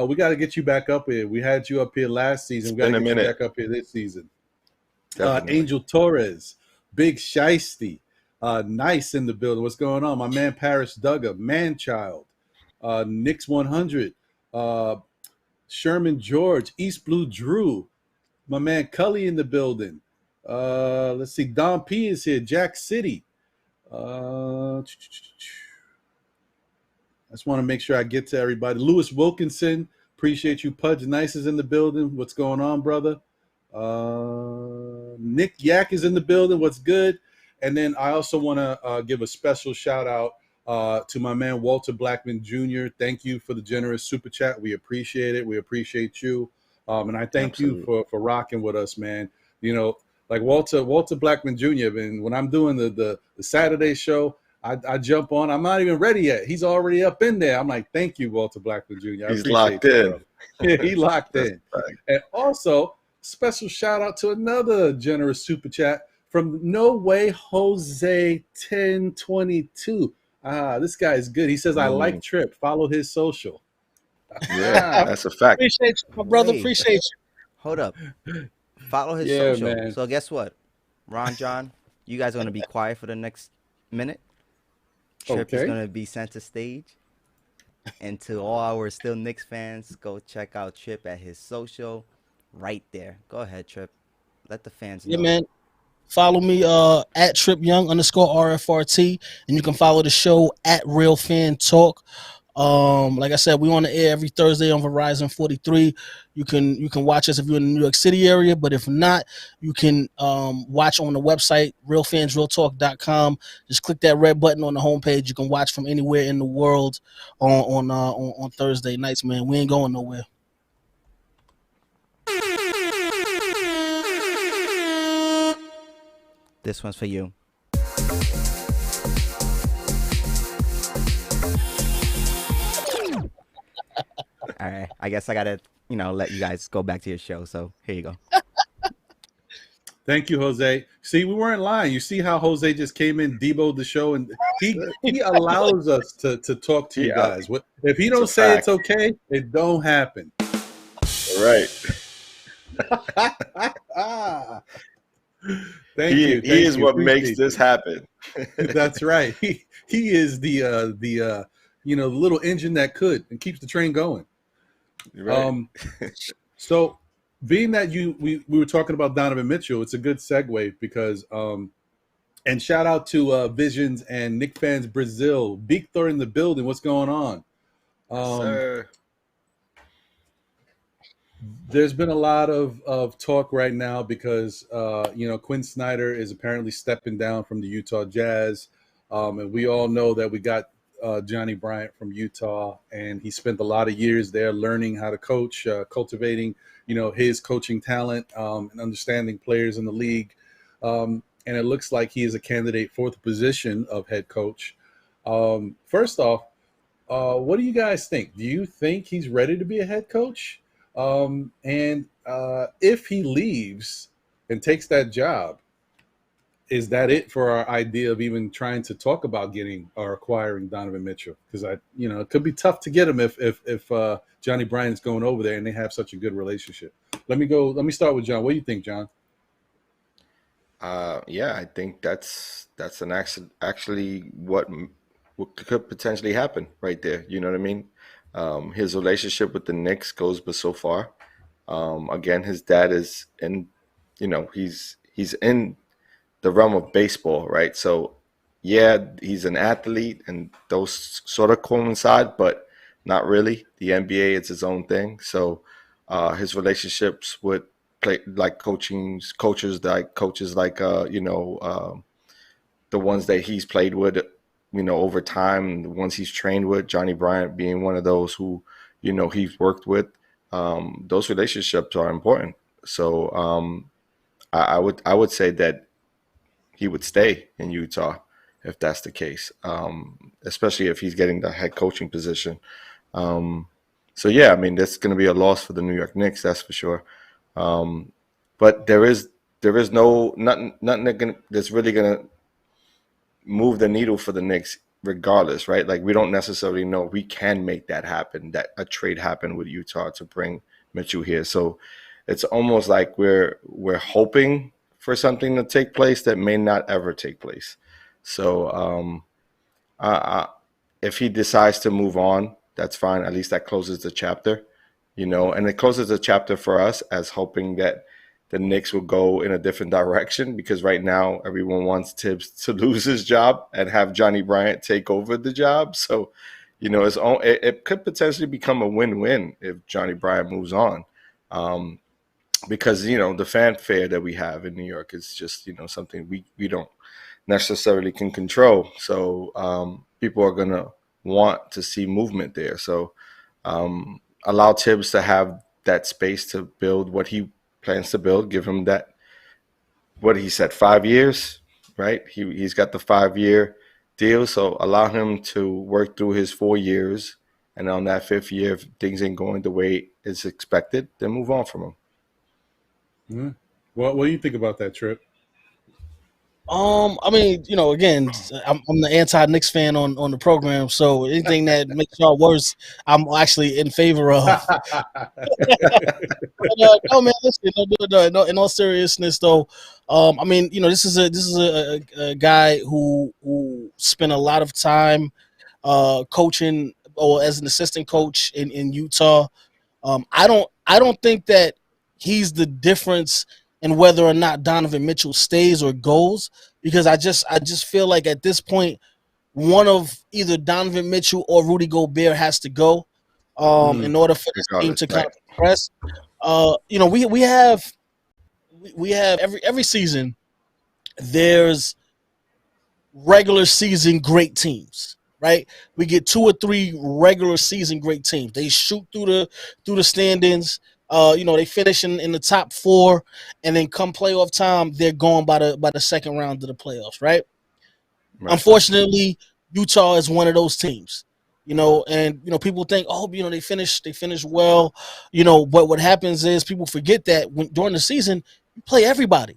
Speaker 1: We got to get you back up here. We had you up here last season. We got to get you back up here this season. Angel Torres, Big Shiesty, Nice in the building. What's going on? My man Paris Duggar, Manchild, Knicks 100, Sherman George, East Blue Drew, my man Cully in the building. Let's see, Don P is here, Jack City. I just want to make sure I get to everybody. Lewis Wilkinson, appreciate you. Pudge Nice is in the building. What's going on, brother? Nick Yak is in the building. What's good? And then I also want to give a special shout out to my man Walter Blackman Jr. Thank you for the generous super chat. We appreciate it. We appreciate you. And I thank you for rocking with us, man. Like Walter Blackman Jr. And when I'm doing the Saturday show, I jump on. I'm not even ready yet. He's already up in there. I'm like, thank you, Walter Blackman Jr.
Speaker 2: He's locked in.
Speaker 1: Yeah, he locked in. And also, special shout out to another generous super chat from No Way Jose 1022. This guy is good. He says, I like Trip. Follow his social.
Speaker 2: Yeah, that's a fact.
Speaker 3: Appreciate you, my brother. Appreciate you.
Speaker 4: Hold up. Follow his social. Man. So guess what? Ron John, you guys are going to be quiet for the next minute. Trip is going to be center stage. And to all our still Knicks fans, go check out Trip at his social right there. Go ahead, Trip. Let the fans know.
Speaker 3: Yeah, man. Follow me at TripYoung_RFRT. And you can follow the show at Real Fan Talk. Like I said, we on the air every Thursday on Verizon 43. You can watch us if you're in the New York City area, but if not, you can watch on the website realfansrealtalk.com. Just click that red button on the homepage. You can watch from anywhere in the world on Thursday nights, man. We ain't going nowhere.
Speaker 4: This one's for you. All right. I guess I got to, let you guys go back to your show. So here you go.
Speaker 1: Thank you, Jose. See, we weren't lying. You see how Jose just came in, deboed the show, and he allows us to talk to you guys. If he don't say it's okay, it don't happen.
Speaker 2: Right.
Speaker 1: Thank you.
Speaker 2: He is what makes this happen.
Speaker 1: That's right. He is the little engine that could and keeps the train going. Right. So being that we were talking about Donovan Mitchell, it's a good segue because and shout out to Visions and Knicks fans Brasil. Victor in the building. What's going on?
Speaker 2: Sir.
Speaker 1: There's been a lot of talk right now because Quinn Snyder is apparently stepping down from the Utah Jazz, and we all know that we got Johnny Bryant from Utah, and he spent a lot of years there learning how to coach, cultivating his coaching talent and understanding players in the league, and it looks like he is a candidate for the position of head coach. First off, what do you guys think? Do you think he's ready to be a head coach? And if he leaves and takes that job, is that it for our idea of even trying to talk about getting or acquiring Donovan Mitchell? Because it could be tough to get him if Johnny Bryant's going over there and they have such a good relationship. Let me start with John. What do you think, John?
Speaker 2: Yeah, I think that's actually what what could potentially happen right there. You know what I mean? His relationship with the Knicks goes but so far. Again, his dad is in, he's in the realm of baseball, right? So, yeah, he's an athlete, and those sort of coincide, but not really. The NBA is its own thing. So, his relationships with coaches like the ones that he's played with, over time, the ones he's trained with, Johnny Bryant being one of those who, he's worked with. Those relationships are important. So I would say that he would stay in Utah if that's the case, especially if he's getting the head coaching position. So yeah, I mean, that's going to be a loss for the New York Knicks, that's for sure. But there is nothing that's really going to move the needle for the Knicks regardless, right? Like, we don't necessarily know. We can make that happen, that a trade happen with Utah to bring Mitchell here. So it's almost like we're hoping for something to take place that may not ever take place. So if he decides to move on, that's fine. At least that closes the chapter, and it closes the chapter for us as hoping that the Knicks will go in a different direction, because right now everyone wants Tibbs to lose his job and have Johnny Bryant take over the job. So, it could potentially become a win-win if Johnny Bryant moves on, because, the fanfare that we have in New York is just, something we don't necessarily can control. So people are going to want to see movement there. So allow Tibbs to have that space to build what he plans to build. Give him that, what he said, 5 years, right? He's got the 5-year deal. So allow him to work through his 4 years. And on that 5th year, if things ain't going the way it's expected, then move on from him.
Speaker 1: Mm-hmm. What do you think about that, Trip?
Speaker 3: I mean, again, I'm the anti-Knicks fan on the program, so anything that makes y'all worse, I'm actually in favor of. No, man, listen, no, in all seriousness, though, I mean, this is a guy who spent a lot of time coaching or as an assistant coach in Utah. I don't think that he's the difference and whether or not Donovan Mitchell stays or goes, because I just feel like at this point, one of either Donovan Mitchell or Rudy Gobert has to go in order for this team to kind of progress. We have every season there's regular season great teams, right? We get 2 or 3 regular season great teams. They shoot through the standings. They finish in the top 4, and then come playoff time, they're going by the second round of the playoffs, right? Unfortunately, Utah is one of those teams, and people think, they finish well, but what happens is people forget that during the season you play everybody,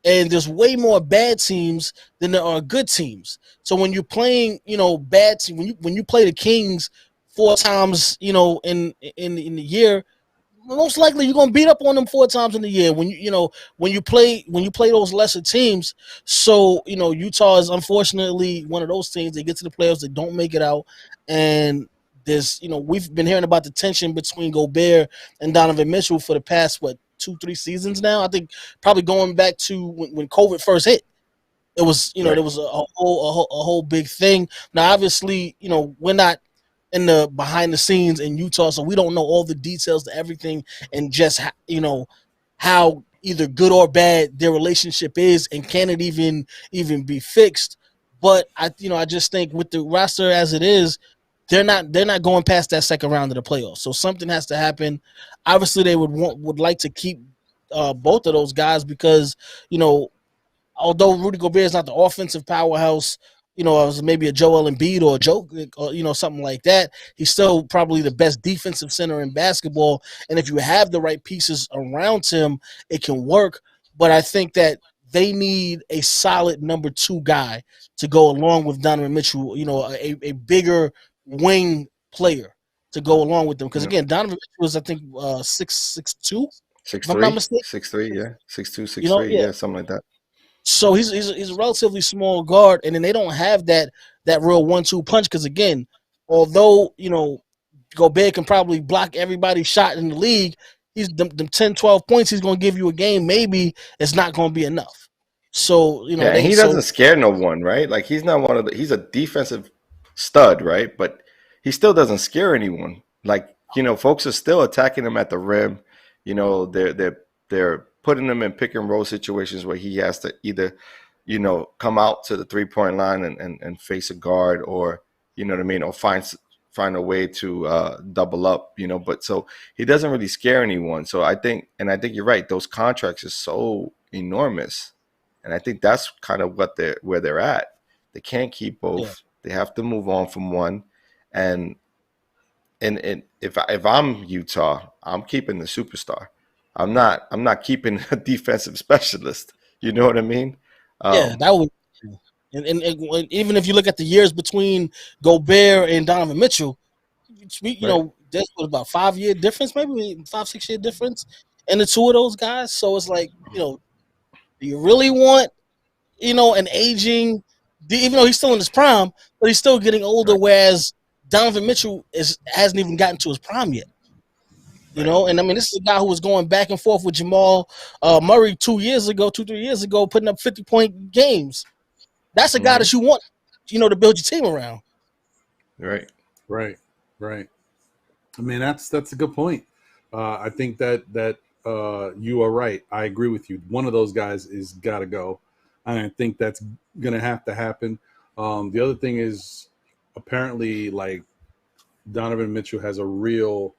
Speaker 3: and there's way more bad teams than there are good teams. So when you're playing, bad team, when you play the Kings 4 times, in the year, most likely you're gonna beat up on them 4 times in the year when you play those lesser teams. So Utah is unfortunately one of those teams. They get to the playoffs, they don't make it out, and there's we've been hearing about the tension between Gobert and Donovan Mitchell for the past 2-3 seasons now. I think probably going back to when COVID first hit. It was there was a whole big thing. Now obviously we're not in the behind the scenes in Utah, so we don't know all the details to everything and just how either good or bad their relationship is, and can it even be fixed. But I just think with the roster as it is, they're not going past that second round of the playoffs. So something has to happen. Obviously they would like to keep both of those guys, because although Rudy Gobert is not the offensive powerhouse, as maybe a Joel Embiid or a Joe, or something like that, he's still probably the best defensive center in basketball. And if you have the right pieces around him, it can work. But I think that they need a solid number 2 guy to go along with Donovan Mitchell, a bigger wing player to go along with them. Because again, Donovan Mitchell was, I think, 6'2",
Speaker 2: 6'3", I'm not mistaken. 6'3", yeah, 6'2", 6'3", yeah, something like that.
Speaker 3: So he's a relatively small guard, and then they don't have that that real 1-2 punch. Because again, although Gobert can probably block everybody's shot in the league, he's them 10, 12 points he's going to give you a game. Maybe it's not going to be enough. So
Speaker 2: he doesn't scare no one, right? Like he's not he's a defensive stud, right? But he still doesn't scare anyone. Like folks are still attacking him at the rim. They're putting him in pick and roll situations where he has to either come out to the 3-point line and face a guard, or or find a way to double up, but so he doesn't really scare anyone. So I think you're right. Those contracts are so enormous. And I think that's kind of where they're at. They can't keep both. Yeah. They have to move on from one. And if I'm Utah, I'm keeping the superstar. I'm not keeping a defensive specialist. You know what I mean?
Speaker 3: Yeah, that would. And even if you look at the years between Gobert and Donovan Mitchell, there's about 5-year difference, maybe 5-6 year difference in the two of those guys. So it's like, do you really want, an aging, even though he's still in his prime, but he's still getting older, whereas Donovan Mitchell hasn't even gotten to his prime yet. And I mean, this is a guy who was going back and forth with Jamal Murray 3 years ago, putting up 50-point games. That's a guy that you want, to build your team around.
Speaker 1: Right. I mean, that's a good point. I think that you are right. I agree with you. One of those guys is got to go. And I think that's going to have to happen. The other thing is, apparently, like, Donovan Mitchell has a real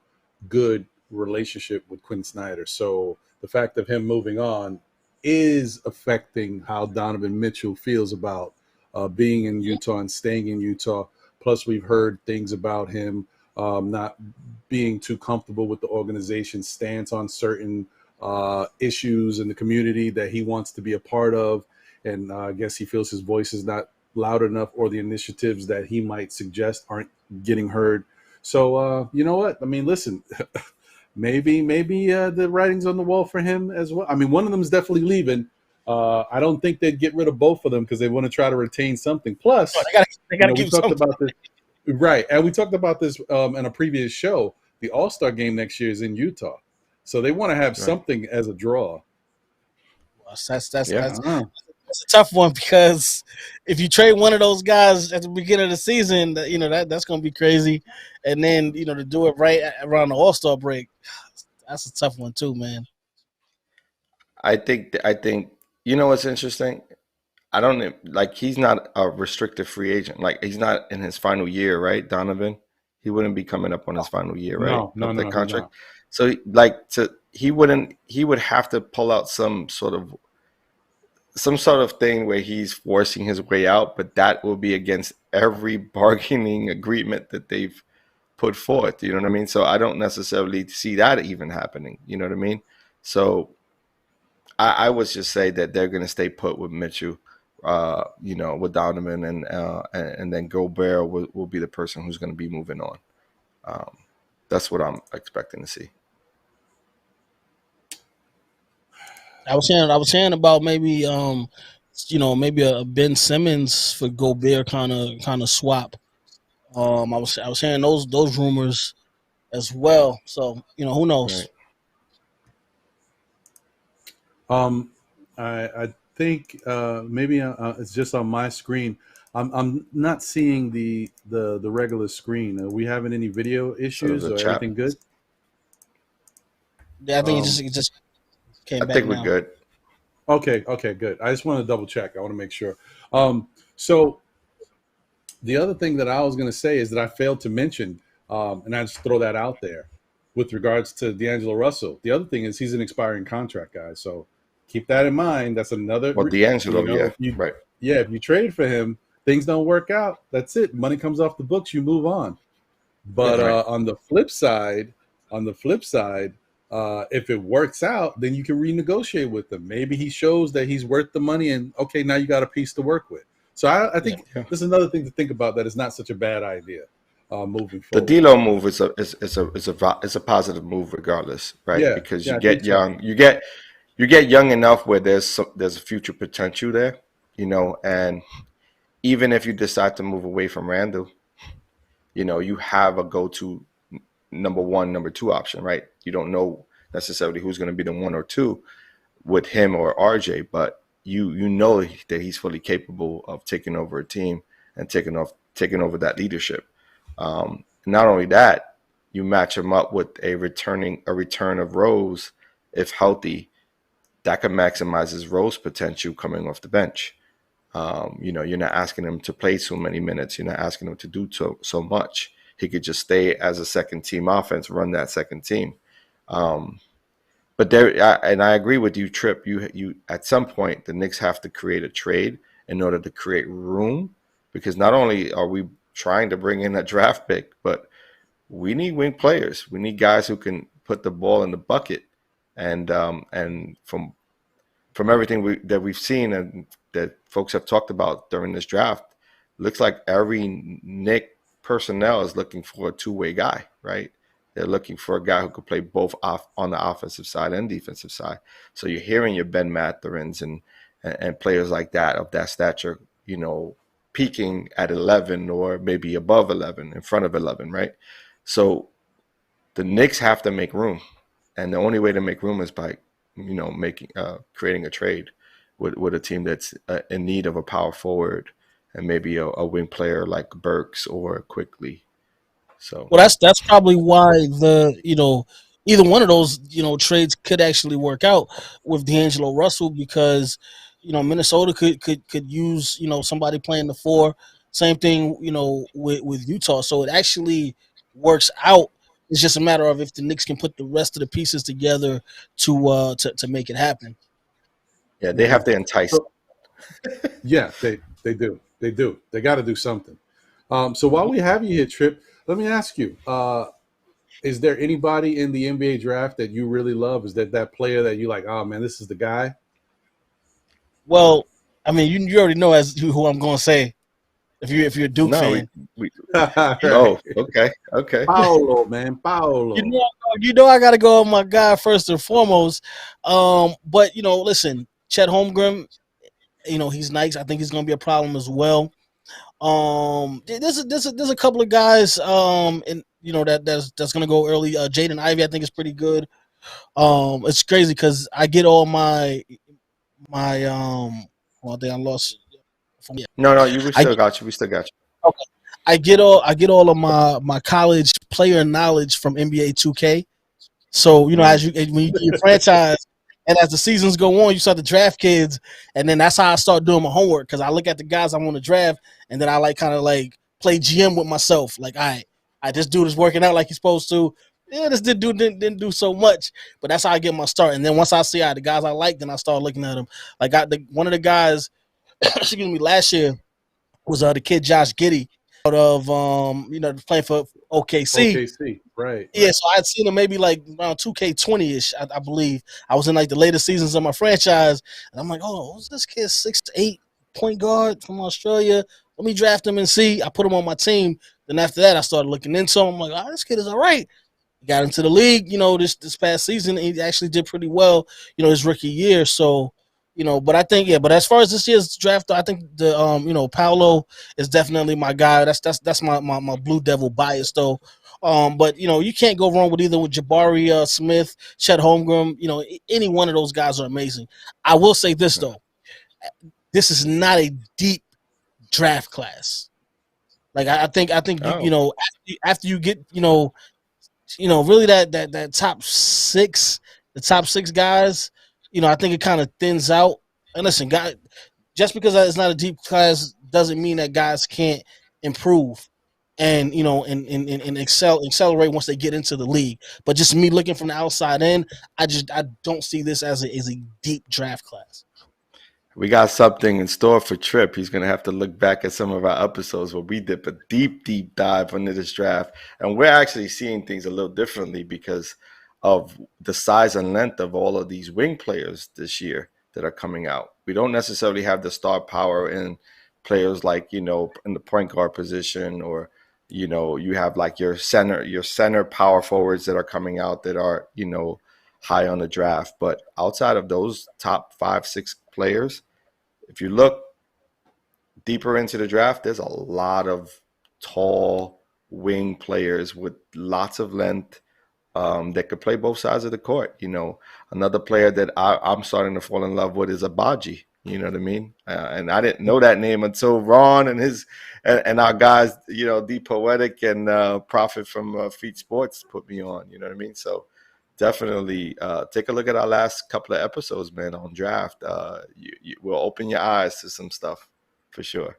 Speaker 1: good relationship with Quinn Snyder. So the fact of him moving on is affecting how Donovan Mitchell feels about being in Utah and staying in Utah. Plus, we've heard things about him not being too comfortable with the organization's stance on certain issues in the community that he wants to be a part of. And I guess he feels his voice is not loud enough, or the initiatives that he might suggest aren't getting heard. So, you know what? I mean, listen, maybe the writing's on the wall for him as well. I mean, one of them is definitely leaving. I don't think they'd get rid of both of them because they want to try to retain something. Plus,
Speaker 3: they gotta keep something.
Speaker 1: About this, right? And we talked about this in a previous show. The All-Star game next year is in Utah, so they want to have something as a draw.
Speaker 3: Well, that's a tough one, because if you trade one of those guys at the beginning of the season, that's going to be crazy, and then to do it right around the All-Star break, that's a tough one too, man.
Speaker 2: I think what's interesting. I don't like, he's not a restricted free agent. Like, he's not in his final year, right? Donovan, he wouldn't be coming up on his final year, right?
Speaker 1: No,
Speaker 2: contract. So he would have to pull out some sort of thing where he's forcing his way out, but that will be against every bargaining agreement that they've put forth. You know what I mean? So I don't necessarily see that even happening. You know what I mean? So I would just say that they're going to stay put with Mitchell, with Donovan, and then Gobert will be the person who's going to be moving on. That's what I'm expecting to see.
Speaker 3: I was saying about maybe maybe a Ben Simmons for Gobert kind of swap. I was hearing those rumors as well. So who knows?
Speaker 1: Right. I think maybe it's just on my screen. I'm not seeing the regular screen. Are we having any video issues or everything good?
Speaker 3: Yeah, I think it just came back.
Speaker 2: I think we're good.
Speaker 1: Okay, good. I just want to double check. I want to make sure. So the other thing that I was going to say is that I failed to mention, and I just throw that out there with regards to DeAngelo Russell. The other thing is he's an expiring contract, guys. So keep that in mind. That's another.
Speaker 2: Well, DeAngelo, right.
Speaker 1: Yeah, if you trade for him, things don't work out. That's it. Money comes off the books. You move on. But on the flip side, if it works out, then you can renegotiate with him. Maybe he shows that he's worth the money, and okay, now you got a piece to work with. So I think this is another thing to think about, that it's not such a bad idea moving forward.
Speaker 2: The D'Lo move is a positive move regardless, right?
Speaker 1: Yeah,
Speaker 2: because you get young, you get young enough where there's a future potential there, and even if you decide to move away from Randall, you have a go-to number one, number two option, right? You don't know necessarily who's going to be the 1 or 2 with him or RJ, but you know that he's fully capable of taking over a team and taking over that leadership. Not only that, you match him up with a return of Rose, if healthy, that can maximize his Rose potential coming off the bench. You're not asking him to play so many minutes. You're not asking him to do so much. He could just stay as a second team offense, run that second team. But I agree with you, Trip. You at some point the Knicks have to create a trade in order to create room, because not only are we trying to bring in a draft pick, but we need wing players. We need guys who can put the ball in the bucket. And from everything that we've seen and that folks have talked about during this draft, looks like every Knick personnel is looking for a two-way guy, right? They're looking for a guy who could play both on the offensive side and defensive side. So you're hearing your Ben Matherins and players like that of that stature, peaking at 11 or maybe above 11, in front of 11, right? So the Knicks have to make room, and the only way to make room is by creating a trade with a team that's in need of a power forward and maybe a wing player like Burks or Quickly. So
Speaker 3: that's probably why either one of those trades could actually work out with D'Angelo Russell, because Minnesota could use somebody playing the 4. Same thing with Utah. So it actually works out. It's just a matter of if the Knicks can put the rest of the pieces together to make it happen.
Speaker 2: Yeah, they have to entice.
Speaker 1: Yeah, they do. They got to do something. So while we have you here, Trip, let me ask you: is there anybody in the NBA draft that you really love? Is that player that you like? Oh man, this is the guy.
Speaker 3: Well, I mean, you already know who I'm going to say. If you're a Duke fan.
Speaker 2: Oh, okay.
Speaker 1: Paolo, man, Paolo.
Speaker 3: I got to go on my guy first and foremost. But listen, Chet Holmgren, he's nice. I think he's going to be a problem as well. There's a couple of guys that's going to go early. Jaden Ivey, I think, is pretty good. It's crazy because I get all my well, I lost.
Speaker 2: No, we still got you.
Speaker 3: Okay. I get all of my college player knowledge from NBA 2K. So when you do your franchise, and as the seasons go on, you start to draft kids, and then that's how I start doing my homework, because I look at the guys I want to draft, and then I kind of play GM with myself. Like, all right, this dude is working out like he's supposed to. Yeah, this dude didn't do so much, but that's how I get my start. And then once I see the guys I like, then I start looking at them. Like one of the guys, excuse me, last year was the kid Josh Giddey out of playing for OKC.
Speaker 1: OKC, right.
Speaker 3: Yeah, so I'd seen him maybe around 2K20-ish, I believe. I was in the later seasons of my franchise, and I'm like, oh, who's this kid? 6'8" point guard from Australia. Let me draft him and see. I put him on my team. Then after that, I started looking into him. I'm like, oh, this kid is all right. Got into the league, this past season. He actually did pretty well, his rookie year. So, but I think, but as far as this year's draft, I think the Paolo is definitely my guy. That's my Blue Devil bias though. But you can't go wrong with either with Jabari Smith, Chet Holmgren. Any one of those guys are amazing. I will say this though, this is not a deep draft class. Like I think after you get really that top 6, the top 6 guys, I think it kind of thins out. And listen, guys, just because it's not a deep class doesn't mean that guys can't improve and and accelerate once they get into the league. But just me looking from the outside in, I don't see this as a deep draft class.
Speaker 2: We got something in store for Trip. He's going to have to look back at some of our episodes where we dip a deep dive into this draft. And we're actually seeing things a little differently because of the size and length of all of these wing players this year that are coming out. We don't necessarily have the star power in players like, in the point guard position, or, you have your center power forwards that are coming out that are, high on the draft. But outside of those top 5, 6 players, if you look, deeper into the draft, there's a lot of tall wing players with lots of length that could play both sides of the court. You know, another player that I'm starting to fall in love with is Abaji. You know what I mean? And I didn't know that name until Ron and our guys, you know, D Poetic and Prophet from Feet Sports put me on. You know what I mean? So definitely take a look at our last couple of episodes, man, on draft. You will open your eyes to some stuff for sure.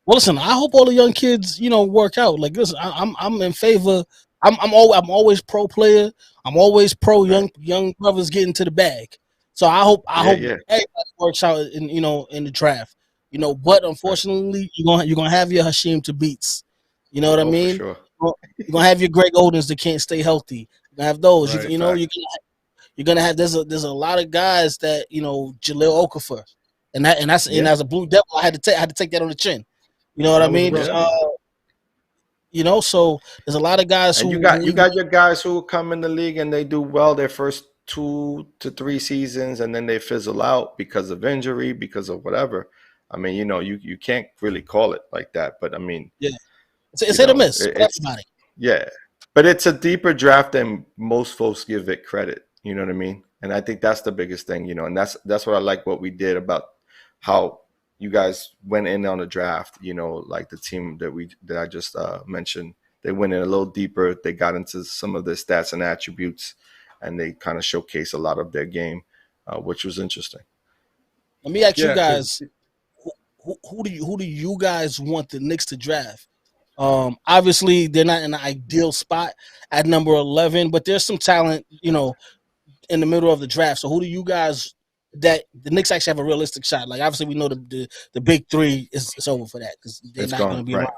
Speaker 3: Well, listen, I hope all the young kids, you know, work out. Like, listen, I'm in favor. I'm always pro player. I'm always pro young brothers getting to the bag. So I hope everybody works out in in the draft. You know, but unfortunately, you're gonna have your Hashim to beats. You know what I mean?
Speaker 2: For sure.
Speaker 3: You're gonna have your Greg Odens that can't stay healthy. You're gonna have those.
Speaker 2: Right,
Speaker 3: You're gonna have there's a lot of guys that Jaleel Okafor, and as a Blue Devil, I had to take that on the chin. You know what I mean? So there's a lot of guys
Speaker 2: and
Speaker 3: who
Speaker 2: you got your guys who come in the league and they do well their first 2 to 3 seasons, and then they fizzle out because of injury, because of whatever. I mean, you can't really call it like that, but I mean,
Speaker 3: it's hit or miss. Everybody.
Speaker 2: Yeah, but it's a deeper draft than most folks give it credit. You know what I mean? And I think that's the biggest thing. And that's what I like what we did about how you guys went in on the draft. Like the team that I just mentioned, they went in a little deeper. They got into some of the stats and attributes, and they kind of showcase a lot of their game, which was interesting.
Speaker 3: Let me ask you guys, who do you guys want the Knicks to draft? Obviously, they're not in the ideal spot at number 11, but there's some talent, in the middle of the draft. So who do you guys that the Knicks actually have a realistic shot? Like, obviously, we know the big three is over for that because they're not going to be around.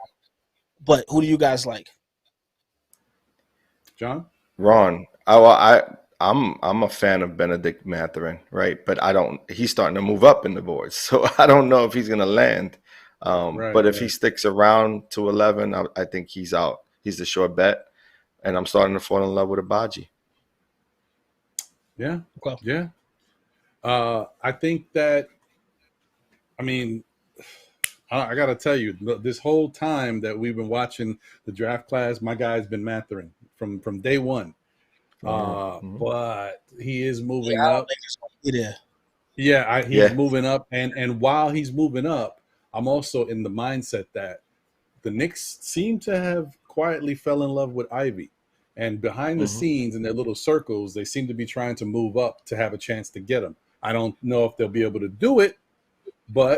Speaker 3: But who do you guys like?
Speaker 1: John?
Speaker 2: Ron. I'm a fan of Benedict Mathurin, right? But he's starting to move up in the boards. So I don't know if he's going to land. But if he sticks around to 11, I think he's out. He's the sure bet. And I'm starting to fall in love with Abaji.
Speaker 1: Yeah. Okay. Yeah. I think that, I got to tell you, this whole time that we've been watching the draft class, my guy's been Mathurin from day one. But he is moving up. He's moving up. And while he's moving up, I'm also in the mindset that the Knicks seem to have quietly fell in love with Ivy. And behind the scenes in their little circles, they seem to be trying to move up to have a chance to get him. I don't know if they'll be able to do it, but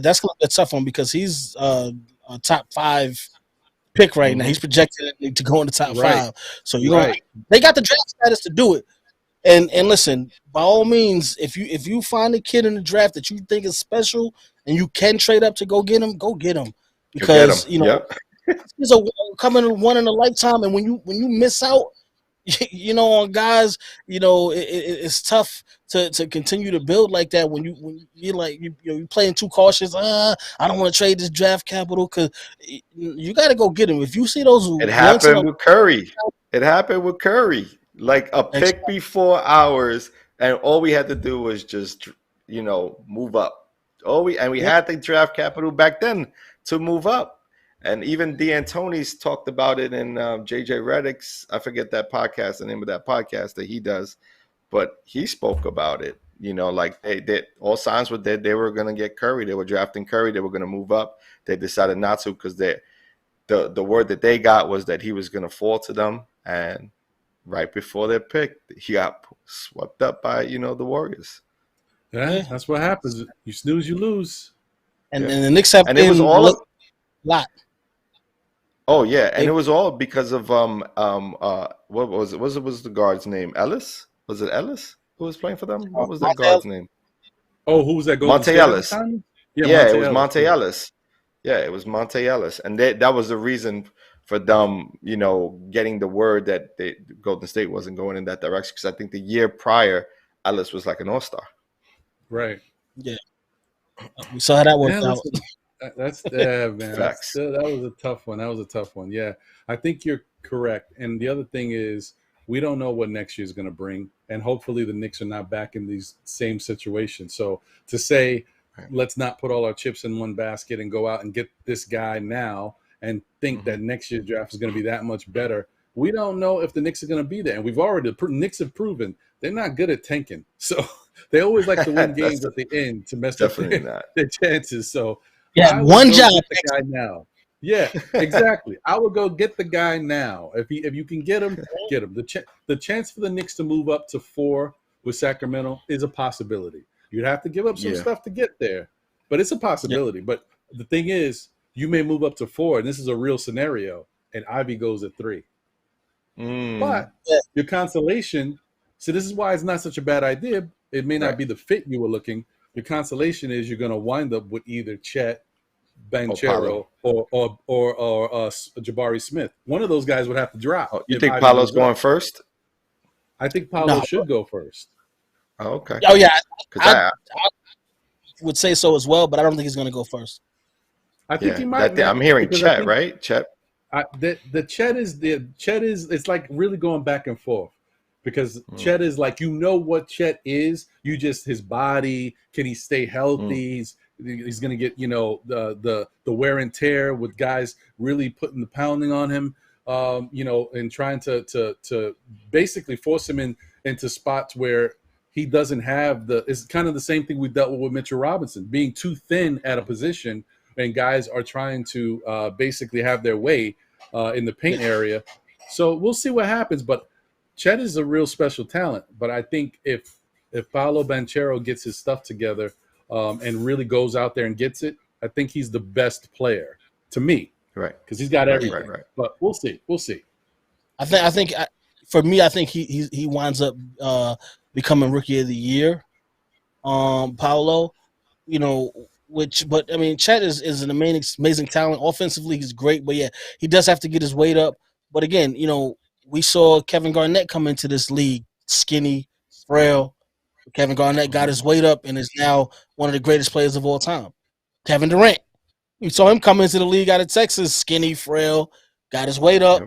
Speaker 3: that's going to be a tough one because he's a top 5 pick right now. He's projected to go in the top 5. So they got the draft status to do it. And listen, by all means, if you find a kid in the draft that you think is special and you can trade up to go get him, because he's coming one in a lifetime, and when you miss out, on guys, it's tough to continue to build like that when you're playing too cautious. I don't want to trade this draft capital because you got to go get him. If you see those,
Speaker 2: it happened with Curry. Like a pick before ours, and all we had to do was just move up. We had the draft capital back then to move up. And even D'Antoni's talked about it in JJ Redick's, I forget that podcast, the name of that podcast that he does, but he spoke about it. Like they all signs were that they were going to get Curry. They were drafting Curry. They were going to move up. They decided not to because the word that they got was that he was going to fall to them. And right before their pick, he got swept up by the Warriors.
Speaker 1: Yeah, that's what happens. You snooze, you lose.
Speaker 3: And the Knicks have
Speaker 2: and it was all a
Speaker 3: lot.
Speaker 2: Oh yeah, and it was all because of what was it? What was the guard's name? Ellis? Was it Ellis who was playing for them? What was that guard's name?
Speaker 1: Oh, who was that?
Speaker 2: Monte Ellis.
Speaker 1: Yeah,
Speaker 2: it was Monte Ellis. Yeah, it was Monte Ellis, and that was the reason for them, getting the word that Golden State wasn't going in that direction. Because I think the year prior, Ellis was like an all-star.
Speaker 1: Right.
Speaker 3: Yeah. We saw how that worked out.
Speaker 1: Man. That was a tough one. Yeah, I think you're correct. And the other thing is, we don't know what next year is going to bring, and hopefully the Knicks are not back in these same situations. So to say let's not put all our chips in one basket and go out and get this guy now and think that next year's draft is going to be that much better. We don't know if the Knicks are going to be there. And we've already, Knicks have proven they're not good at tanking. So they always like to win games at the end to mess up their chances. So
Speaker 3: yeah, one job.
Speaker 1: Get the guy now. Yeah, exactly. I would go get the guy now. If you can get him, get him. The chance for the Knicks to move up to 4 with Sacramento is a possibility. You'd have to give up some stuff to get there, but it's a possibility. Yeah. But the thing is, you may move up to 4, and this is a real scenario, and Ivy goes at 3. But your consolation, so this is why it's not such a bad idea. It may not be the fit you were looking. Your consolation is you're going to wind up with either Chet, Banchero, or Jabari Smith. One of those guys would have to drop.
Speaker 2: Oh, you think Paolo's going first?
Speaker 1: I think Paolo should go first.
Speaker 2: Oh, okay.
Speaker 3: Oh, yeah. I would say so as well, but I don't think he's going to go first.
Speaker 1: I think he might.
Speaker 2: I'm hearing Chet, right? Chet.
Speaker 1: The Chet is it's like really going back and forth because Chet is like, what Chet is. You just his body. Can he stay healthy? He's going to get the wear and tear with guys really putting the pounding on him. And trying to basically force him into spots where he doesn't have it's kind of the same thing we dealt with Mitchell Robinson, being too thin at a position, and guys are trying to basically have their way in the paint area. So we'll see what happens. But Chet is a real special talent. But I think if Paolo Banchero gets his stuff together and really goes out there and gets it, I think he's the best player to me.
Speaker 2: Right.
Speaker 1: Because he's got everything. Right. But we'll see.
Speaker 3: I think for me, I think he winds up becoming Rookie of the Year. Paolo, but I mean, Chet is an amazing talent. Offensively, he's great, but yeah, he does have to get his weight up. But again, we saw Kevin Garnett come into this league skinny, frail. Kevin Garnett got his weight up and is now one of the greatest players of all time. Kevin Durant, you saw him come into the league out of Texas, skinny, frail, got his weight up.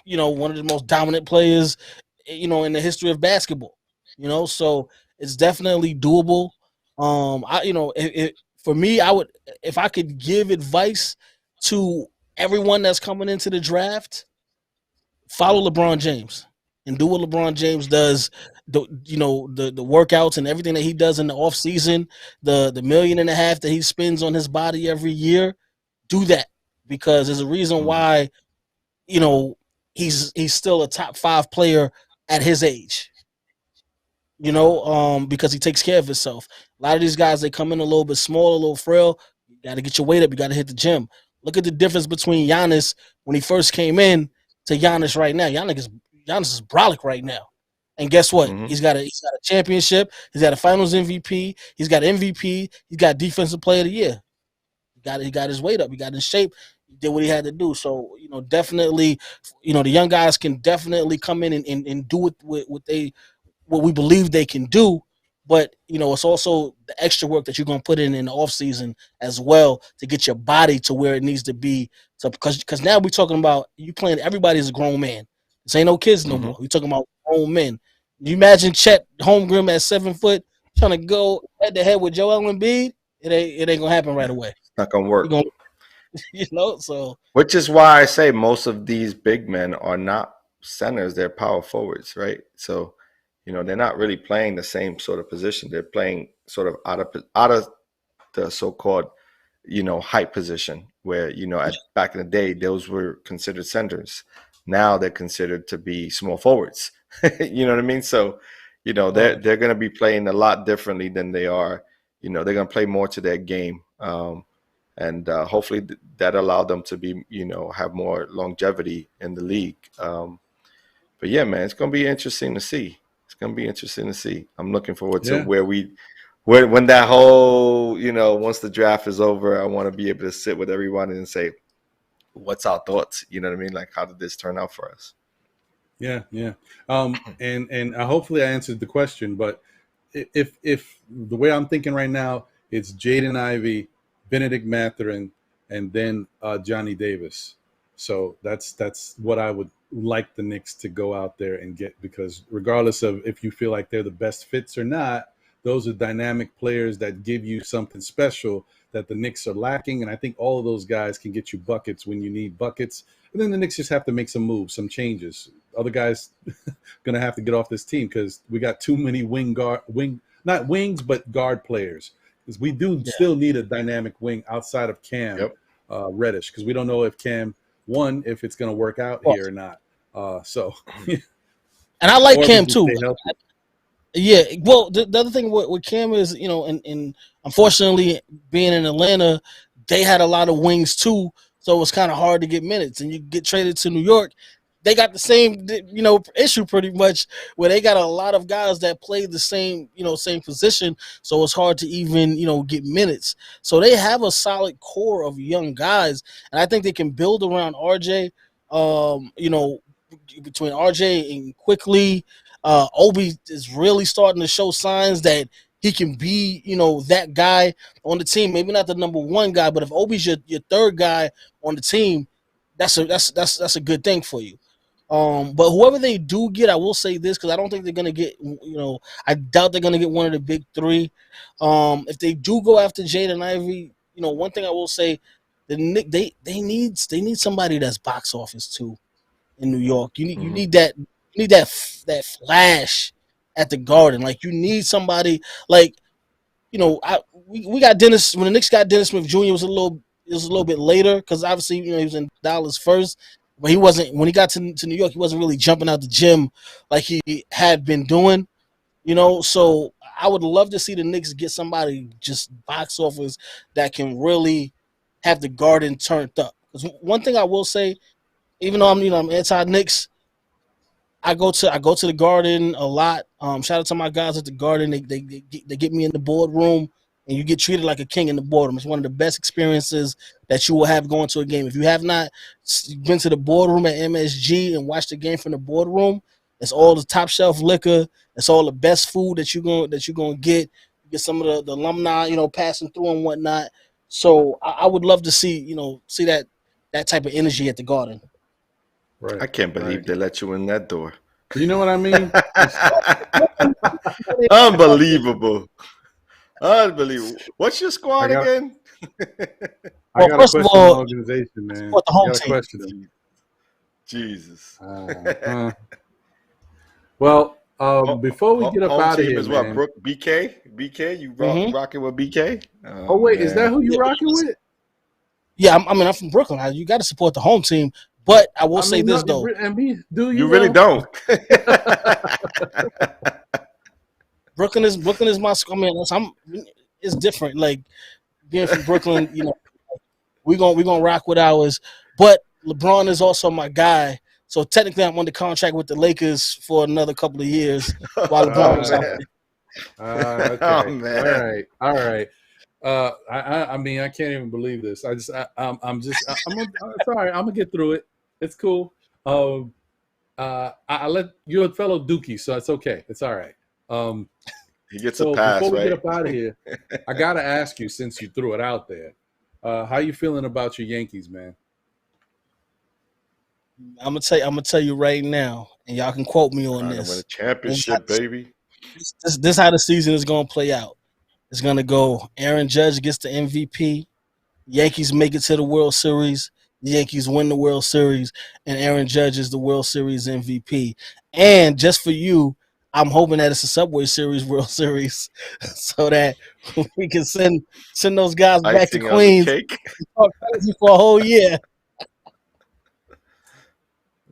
Speaker 3: One of the most dominant players, in the history of basketball. So it's definitely doable. For me, I would, if I could give advice to everyone that's coming into the draft, follow LeBron James and do what LeBron James does. The workouts and everything that he does in the off season, the $1.5 million that he spends on his body every year, do that, because there's a reason why, he's still a top 5 player at his age. Because he takes care of himself. A lot of these guys, they come in a little bit small, a little frail. You got to get your weight up. You got to hit the gym. Look at the difference between Giannis when he first came in to Giannis right now. Giannis is brolic right now. And guess what? He's got a championship. He's got a Finals MVP. He's got MVP. He's got Defensive Player of the Year. He got his weight up. He got his shape. He did what he had to do. So, definitely, the young guys can definitely come in and do what we believe they can do. But, it's also the extra work that you're going to put in the offseason as well to get your body to where it needs to be. So because now we're talking about you playing, everybody's a grown man. This ain't no kids no more. We're talking about grown men. You imagine Chet Holmgren at 7 foot trying to go head to head with Joel Embiid? It ain't gonna happen right away.
Speaker 2: It's not gonna work.
Speaker 3: So
Speaker 2: which is why I say most of these big men are not centers; they're power forwards, right? So, they're not really playing the same sort of position. They're playing sort of out of the so-called, height position where, back in the day, those were considered centers. Now they're considered to be small forwards. You know what I mean? So, they're going to be playing a lot differently than they are. They're going to play more to their game. And hopefully that allowed them to be, have more longevity in the league. But yeah, man, it's going to be interesting to see. I'm looking forward to when that whole, once the draft is over, I want to be able to sit with everyone and say, what's our thoughts? You know what I mean? Like, how did this turn out for us?
Speaker 1: Yeah. And hopefully I answered the question, but if the way I'm thinking right now, it's Jaden Ivey, Benedict Mathurin, and then Johnny Davis. So that's what I would like the Knicks to go out there and get, because regardless of if you feel like they're the best fits or not, those are dynamic players that give you something special that the Knicks are lacking. And I think all of those guys can get you buckets when you need buckets. And then the Knicks just have to make some moves, some changes. Other guys going to have to get off this team because we got too many not wings, but guard players. Because we do still need a dynamic wing outside of Cam Reddish, because we don't know if Cam, if it's going to work out here or not. And
Speaker 3: I like Cam too. Yeah, well, the other thing with Cam is, and unfortunately, being in Atlanta, they had a lot of wings too, so it was kind of hard to get minutes. And you get traded to New York, they got the same, issue pretty much, where they got a lot of guys that play the same, same position, so it's hard to even, get minutes. So they have a solid core of young guys, and I think they can build around RJ, between RJ and Quickly. Obi is really starting to show signs that he can be, that guy on the team. Maybe not the number one guy, but if Obi's your third guy on the team, that's a good thing for you. But whoever they do get, I will say this, because I don't think they're gonna get, I doubt they're gonna get one of the big three. If they do go after Jaden Ivey, one thing I will say, the Knicks, they need somebody that's box office too in New York. You need that. You need that flash at the Garden. Like, you need somebody like, we got Dennis. When the Knicks got Dennis Smith Jr., it was a little bit later, because obviously, he was in Dallas first, but he wasn't, when he got to New York, he wasn't really jumping out the gym like he had been doing, So I would love to see the Knicks get somebody just box office that can really have the Garden turned up. Because one thing I will say, even though I'm anti-Knicks, I go to the Garden a lot. Shout out to my guys at the Garden. They get me in the boardroom, and you get treated like a king in the boardroom. It's one of the best experiences that you will have going to a game. If you have not been to the boardroom at MSG and watched the game from the boardroom, it's all the top shelf liquor. It's all the best food that you're gonna get. You get some of the alumni, passing through and whatnot. So I would love to see that type of energy at the Garden.
Speaker 2: Right. I can't believe they let you in that door.
Speaker 1: You know what I mean?
Speaker 2: Unbelievable. What's your squad again?
Speaker 1: I got to question the organization, man.
Speaker 3: The home team.
Speaker 1: Question them.
Speaker 2: Jesus.
Speaker 1: Well, before we get up out of here,
Speaker 2: is what, Brooke, BK, you rocking with BK?
Speaker 1: Oh wait, man. Is that who you rocking with?
Speaker 3: Yeah, I'm from Brooklyn. You got to support the home team. But I will say this though,
Speaker 2: you really don't.
Speaker 3: Brooklyn is my. It's different. Like, being from Brooklyn, we're gonna rock with ours. But LeBron is also my guy. So technically, I'm under contract with the Lakers for another couple of years while LeBron was out there.
Speaker 1: Okay. Oh man! All right. I can't even believe this. I'm sorry. I'm gonna get through it. It's cool. I let you're a fellow Dookie, so it's okay. It's all right.
Speaker 2: He gets a pass,
Speaker 1: before we
Speaker 2: right?
Speaker 1: get up out of here, I gotta ask you, since you threw it out there, how you feeling about your Yankees, man?
Speaker 3: I'm gonna tell you right now, and y'all can quote me on this.
Speaker 2: Win a championship, baby.
Speaker 3: This how the season is gonna play out. It's gonna go. Aaron Judge gets the MVP. Yankees make it to the World Series. The Yankees win the World Series, and Aaron Judge is the World Series MVP. And just for you, I'm hoping that it's a Subway Series World Series, so that we can send those guys back to Queens for a whole year.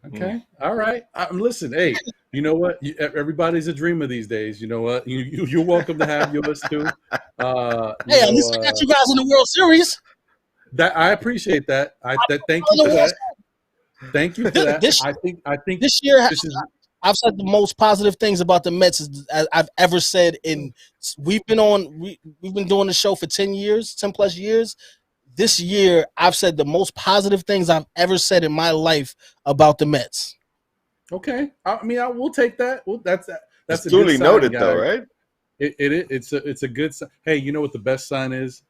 Speaker 1: Okay, all right. Listen, hey, you know what? Everybody's a dreamer these days. You know what? You're welcome to have yours too.
Speaker 3: Hey, at least I got you guys in the World Series.
Speaker 1: That I appreciate that. Thank you for that. Thank you for that. I think
Speaker 3: this year I've said the most positive things about the Mets I've ever said. We've been doing the show for 10 plus years. This year I've said the most positive things I've ever said in my life about the Mets.
Speaker 1: Okay, I mean, I will take that. Well, that's
Speaker 2: duly noted, though, right?
Speaker 1: It's a good sign. Hey, you know what the best sign is?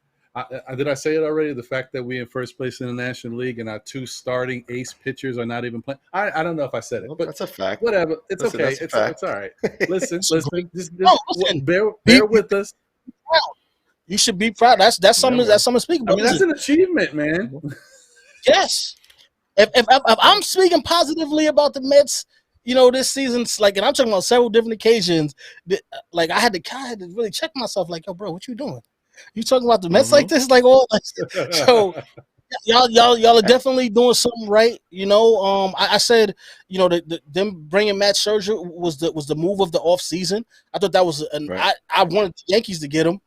Speaker 1: Did I say it already? The fact that we in first place in the National League and our 2 starting ace pitchers are not even playing. I don't know if I said it, but
Speaker 2: that's a fact.
Speaker 1: Whatever. It's okay. It's all right. Listen.
Speaker 3: Listen.
Speaker 1: Bear with us.
Speaker 3: You should be proud. That's something to speak about.
Speaker 1: I mean, that's an achievement, man.
Speaker 3: Yes. If I'm speaking positively about the Mets, this season's like, and I'm talking about several different occasions. Like I had to really check myself. Like, yo, bro, what you doing? You talking about the Mets like this? Like all so. Y'all are definitely doing something right. I said, them bringing Matt Scherzer was the move of the off season. I thought that was right. I wanted the Yankees to get him.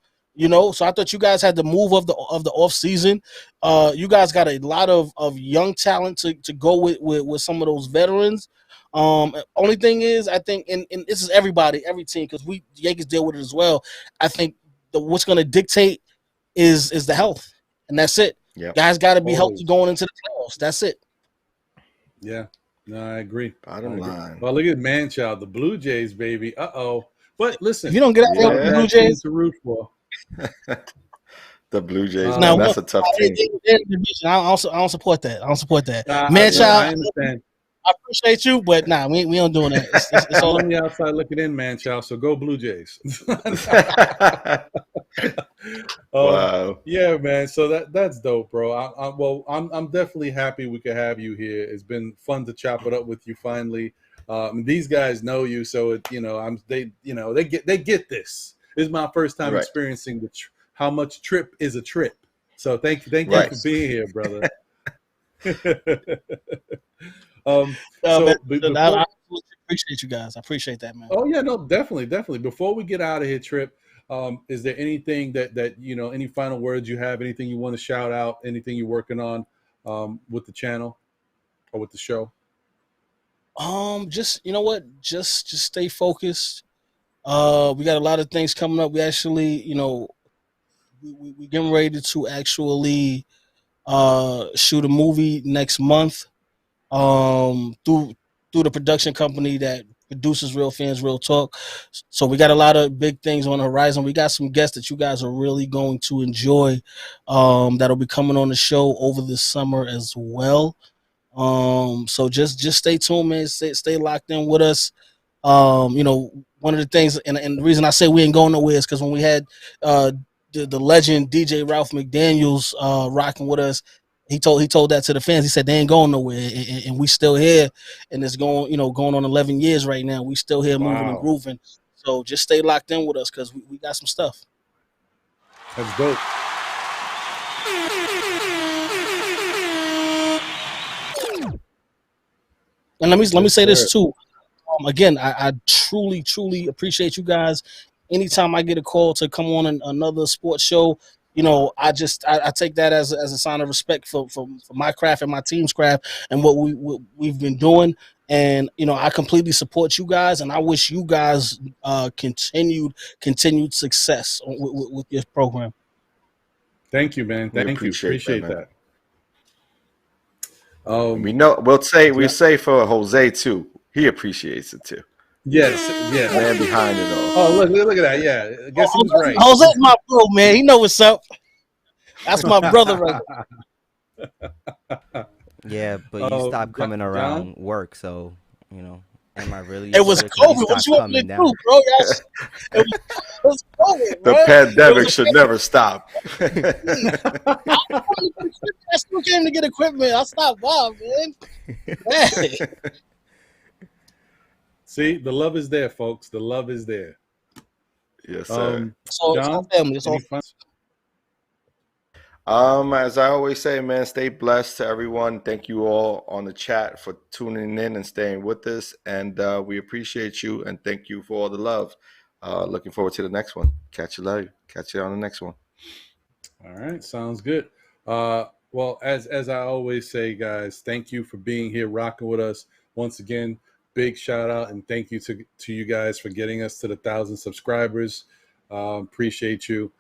Speaker 3: So I thought you guys had the move of the off season. You guys got a lot of young talent to go with some of those veterans. Only thing is, I think, and this is every team, because the Yankees deal with it as well. I think what's going to dictate is the health, and that's it. Yep. Guys got to be healthy going into the playoffs. That's it.
Speaker 1: Yeah, no, I agree.
Speaker 2: Bottom line.
Speaker 1: Well, look at Manchild, the Blue Jays, baby. But listen,
Speaker 3: if you don't get out of the Blue Jays
Speaker 1: to root for.
Speaker 2: The Blue Jays, man, that's a tough team.
Speaker 3: I don't support that. Manchild,
Speaker 1: I understand.
Speaker 3: I appreciate you, but we don't doing that.
Speaker 1: It's all on the outside looking in, Manchild. So go Blue Jays.
Speaker 2: Wow.
Speaker 1: Yeah, man. So that's dope, bro. I'm definitely happy we could have you here. It's been fun to chop it up with you finally. These guys know you, so they get this. This is my first time experiencing how much trip is a trip. So thank you for being here, brother.
Speaker 3: I appreciate you guys. I appreciate that, man.
Speaker 1: Oh yeah, no, definitely. Before we get out of here, Trip, is there anything that any final words you have? Anything you want to shout out? Anything you're working on with the channel or with the show?
Speaker 3: Just just stay focused. We got a lot of things coming up. We actually, we getting ready to actually shoot a movie next month. Through the production company that produces Real Fans Real Talk. So we got a lot of big things on the horizon. We got some guests that you guys are really going to enjoy, that'll be coming on the show over the summer as well. So just stay tuned, man. Stay locked in with us. One of the things, and the reason I say we ain't going nowhere is because when we had the legend DJ Ralph McDaniels rocking with us, he told that to the fans. He said they ain't going nowhere, and we still here, and it's going on 11 years right now. We still here, moving and grooving. So just stay locked in with us because we got some stuff.
Speaker 1: That's dope.
Speaker 3: And let me say this too. Again, I truly appreciate you guys. Anytime I get a call to come on another sports show, I take that as a sign of respect for my craft and my team's craft and what we've been doing. And I completely support you guys, and I wish you guys continued success with your program.
Speaker 1: Thank you, man. Thank you. Appreciate that.
Speaker 2: We say for Jose too. He appreciates it too.
Speaker 1: Yes.
Speaker 2: Man behind it all.
Speaker 1: Oh, look at that. Yeah. I guess he was right.
Speaker 3: Jose's my bro, man. He know what's up. That's my brother right there.
Speaker 4: Yeah, but you stopped coming around work, so, am I really?
Speaker 3: It was COVID. What you want me to do, bro? It was COVID, bro.
Speaker 2: The pandemic should never stop.
Speaker 3: I still came to get equipment. I stopped by, man.
Speaker 1: See, the love is there, folks. The love is there.
Speaker 2: Yes, sir.
Speaker 3: So
Speaker 1: John,
Speaker 3: it's all family.
Speaker 2: As I always say, man, stay blessed to everyone. Thank you all on the chat for tuning in and staying with us. And we appreciate you and thank you for all the love. Looking forward to the next one. Catch you later. Catch you on the next one.
Speaker 1: All right. Sounds good. Well, as I always say, guys, thank you for being here, rocking with us. Once again, big shout out and thank you to you guys for getting us to the 1,000 subscribers. Appreciate you.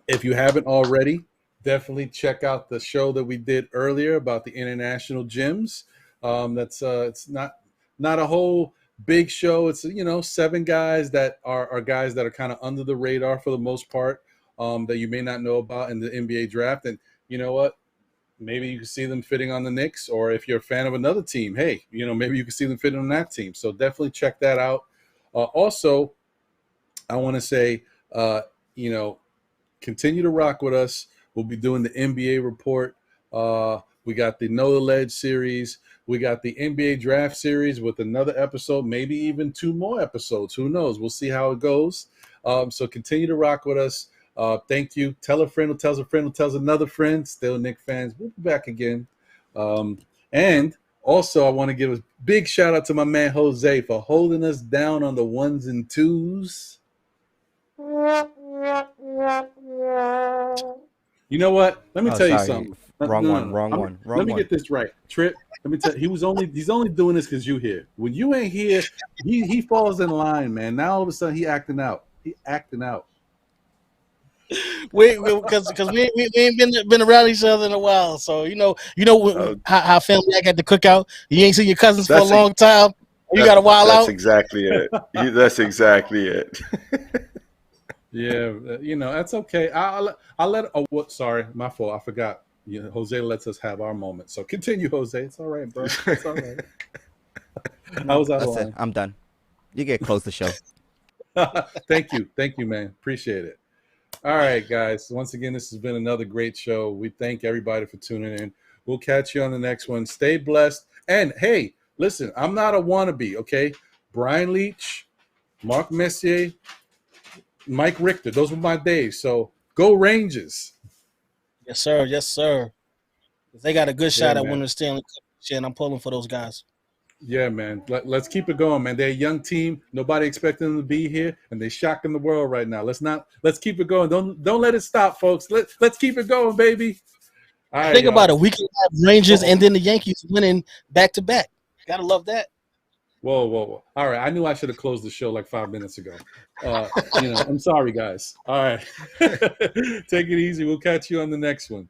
Speaker 1: If you haven't already, definitely check out the show that we did earlier about the international gyms. It's not a whole big show. It's 7 guys that are guys that are kind of under the radar for the most part. that you may not know about in the NBA draft. And you know what? Maybe you can see them fitting on the Knicks, or if you're a fan of another team, hey, maybe you can see them fitting on that team. So definitely check that out. Also, I want to say, continue to rock with us. We'll be doing the NBA report. We got the Know the Ledge series. We got the NBA draft series with another episode, maybe even 2 more episodes. Who knows? We'll see how it goes. So continue to rock with us. Thank you. Tell a friend who tells a friend who tells another friend. Still Knicks fans. We'll be back again. And also, I want to give a big shout out to my man Jose for holding us down on the 1s and 2s. You know what? Let me tell you something.
Speaker 4: Wrong one.
Speaker 1: Let me get this right. Trip, let me tell you, he's only doing this because you here. When you ain't here, he falls in line, man. Now all of a sudden he acting out.
Speaker 3: Because we ain't been around each other in a while, so how family act at the cookout. You ain't seen your cousins for a long time. You got to wild out.
Speaker 2: That's exactly it. That's exactly it.
Speaker 1: Yeah, that's okay. I'll let. Oh, what? Sorry, my fault. I forgot. Jose lets us have our moment. So continue, Jose. It's all right, bro. It's all right. I was out of line.
Speaker 4: I'm done. You get close the show.
Speaker 1: Thank you, man. Appreciate it. All right, guys. Once again, this has been another great show. We thank everybody for tuning in. We'll catch you on the next one. Stay blessed. And hey, listen, I'm not a wannabe. Okay, Brian Leach, Mark Messier, Mike Richter. Those were my days. So go Rangers.
Speaker 3: Yes, sir. Yes, sir. They got a good shot at winning the Stanley Cup, and I'm pulling for those guys.
Speaker 1: Yeah, man. Let's keep it going, man. They're a young team. Nobody expecting them to be here, and they're shocking the world right now. Let's keep it going. Don't let it stop, folks. Let's keep it going, baby.
Speaker 3: All right, think about it. We can have Rangers and then the Yankees winning back to back. Gotta love that.
Speaker 1: Whoa. All right. I knew I should have closed the show like 5 minutes ago. I'm sorry, guys. All right. Take it easy. We'll catch you on the next one.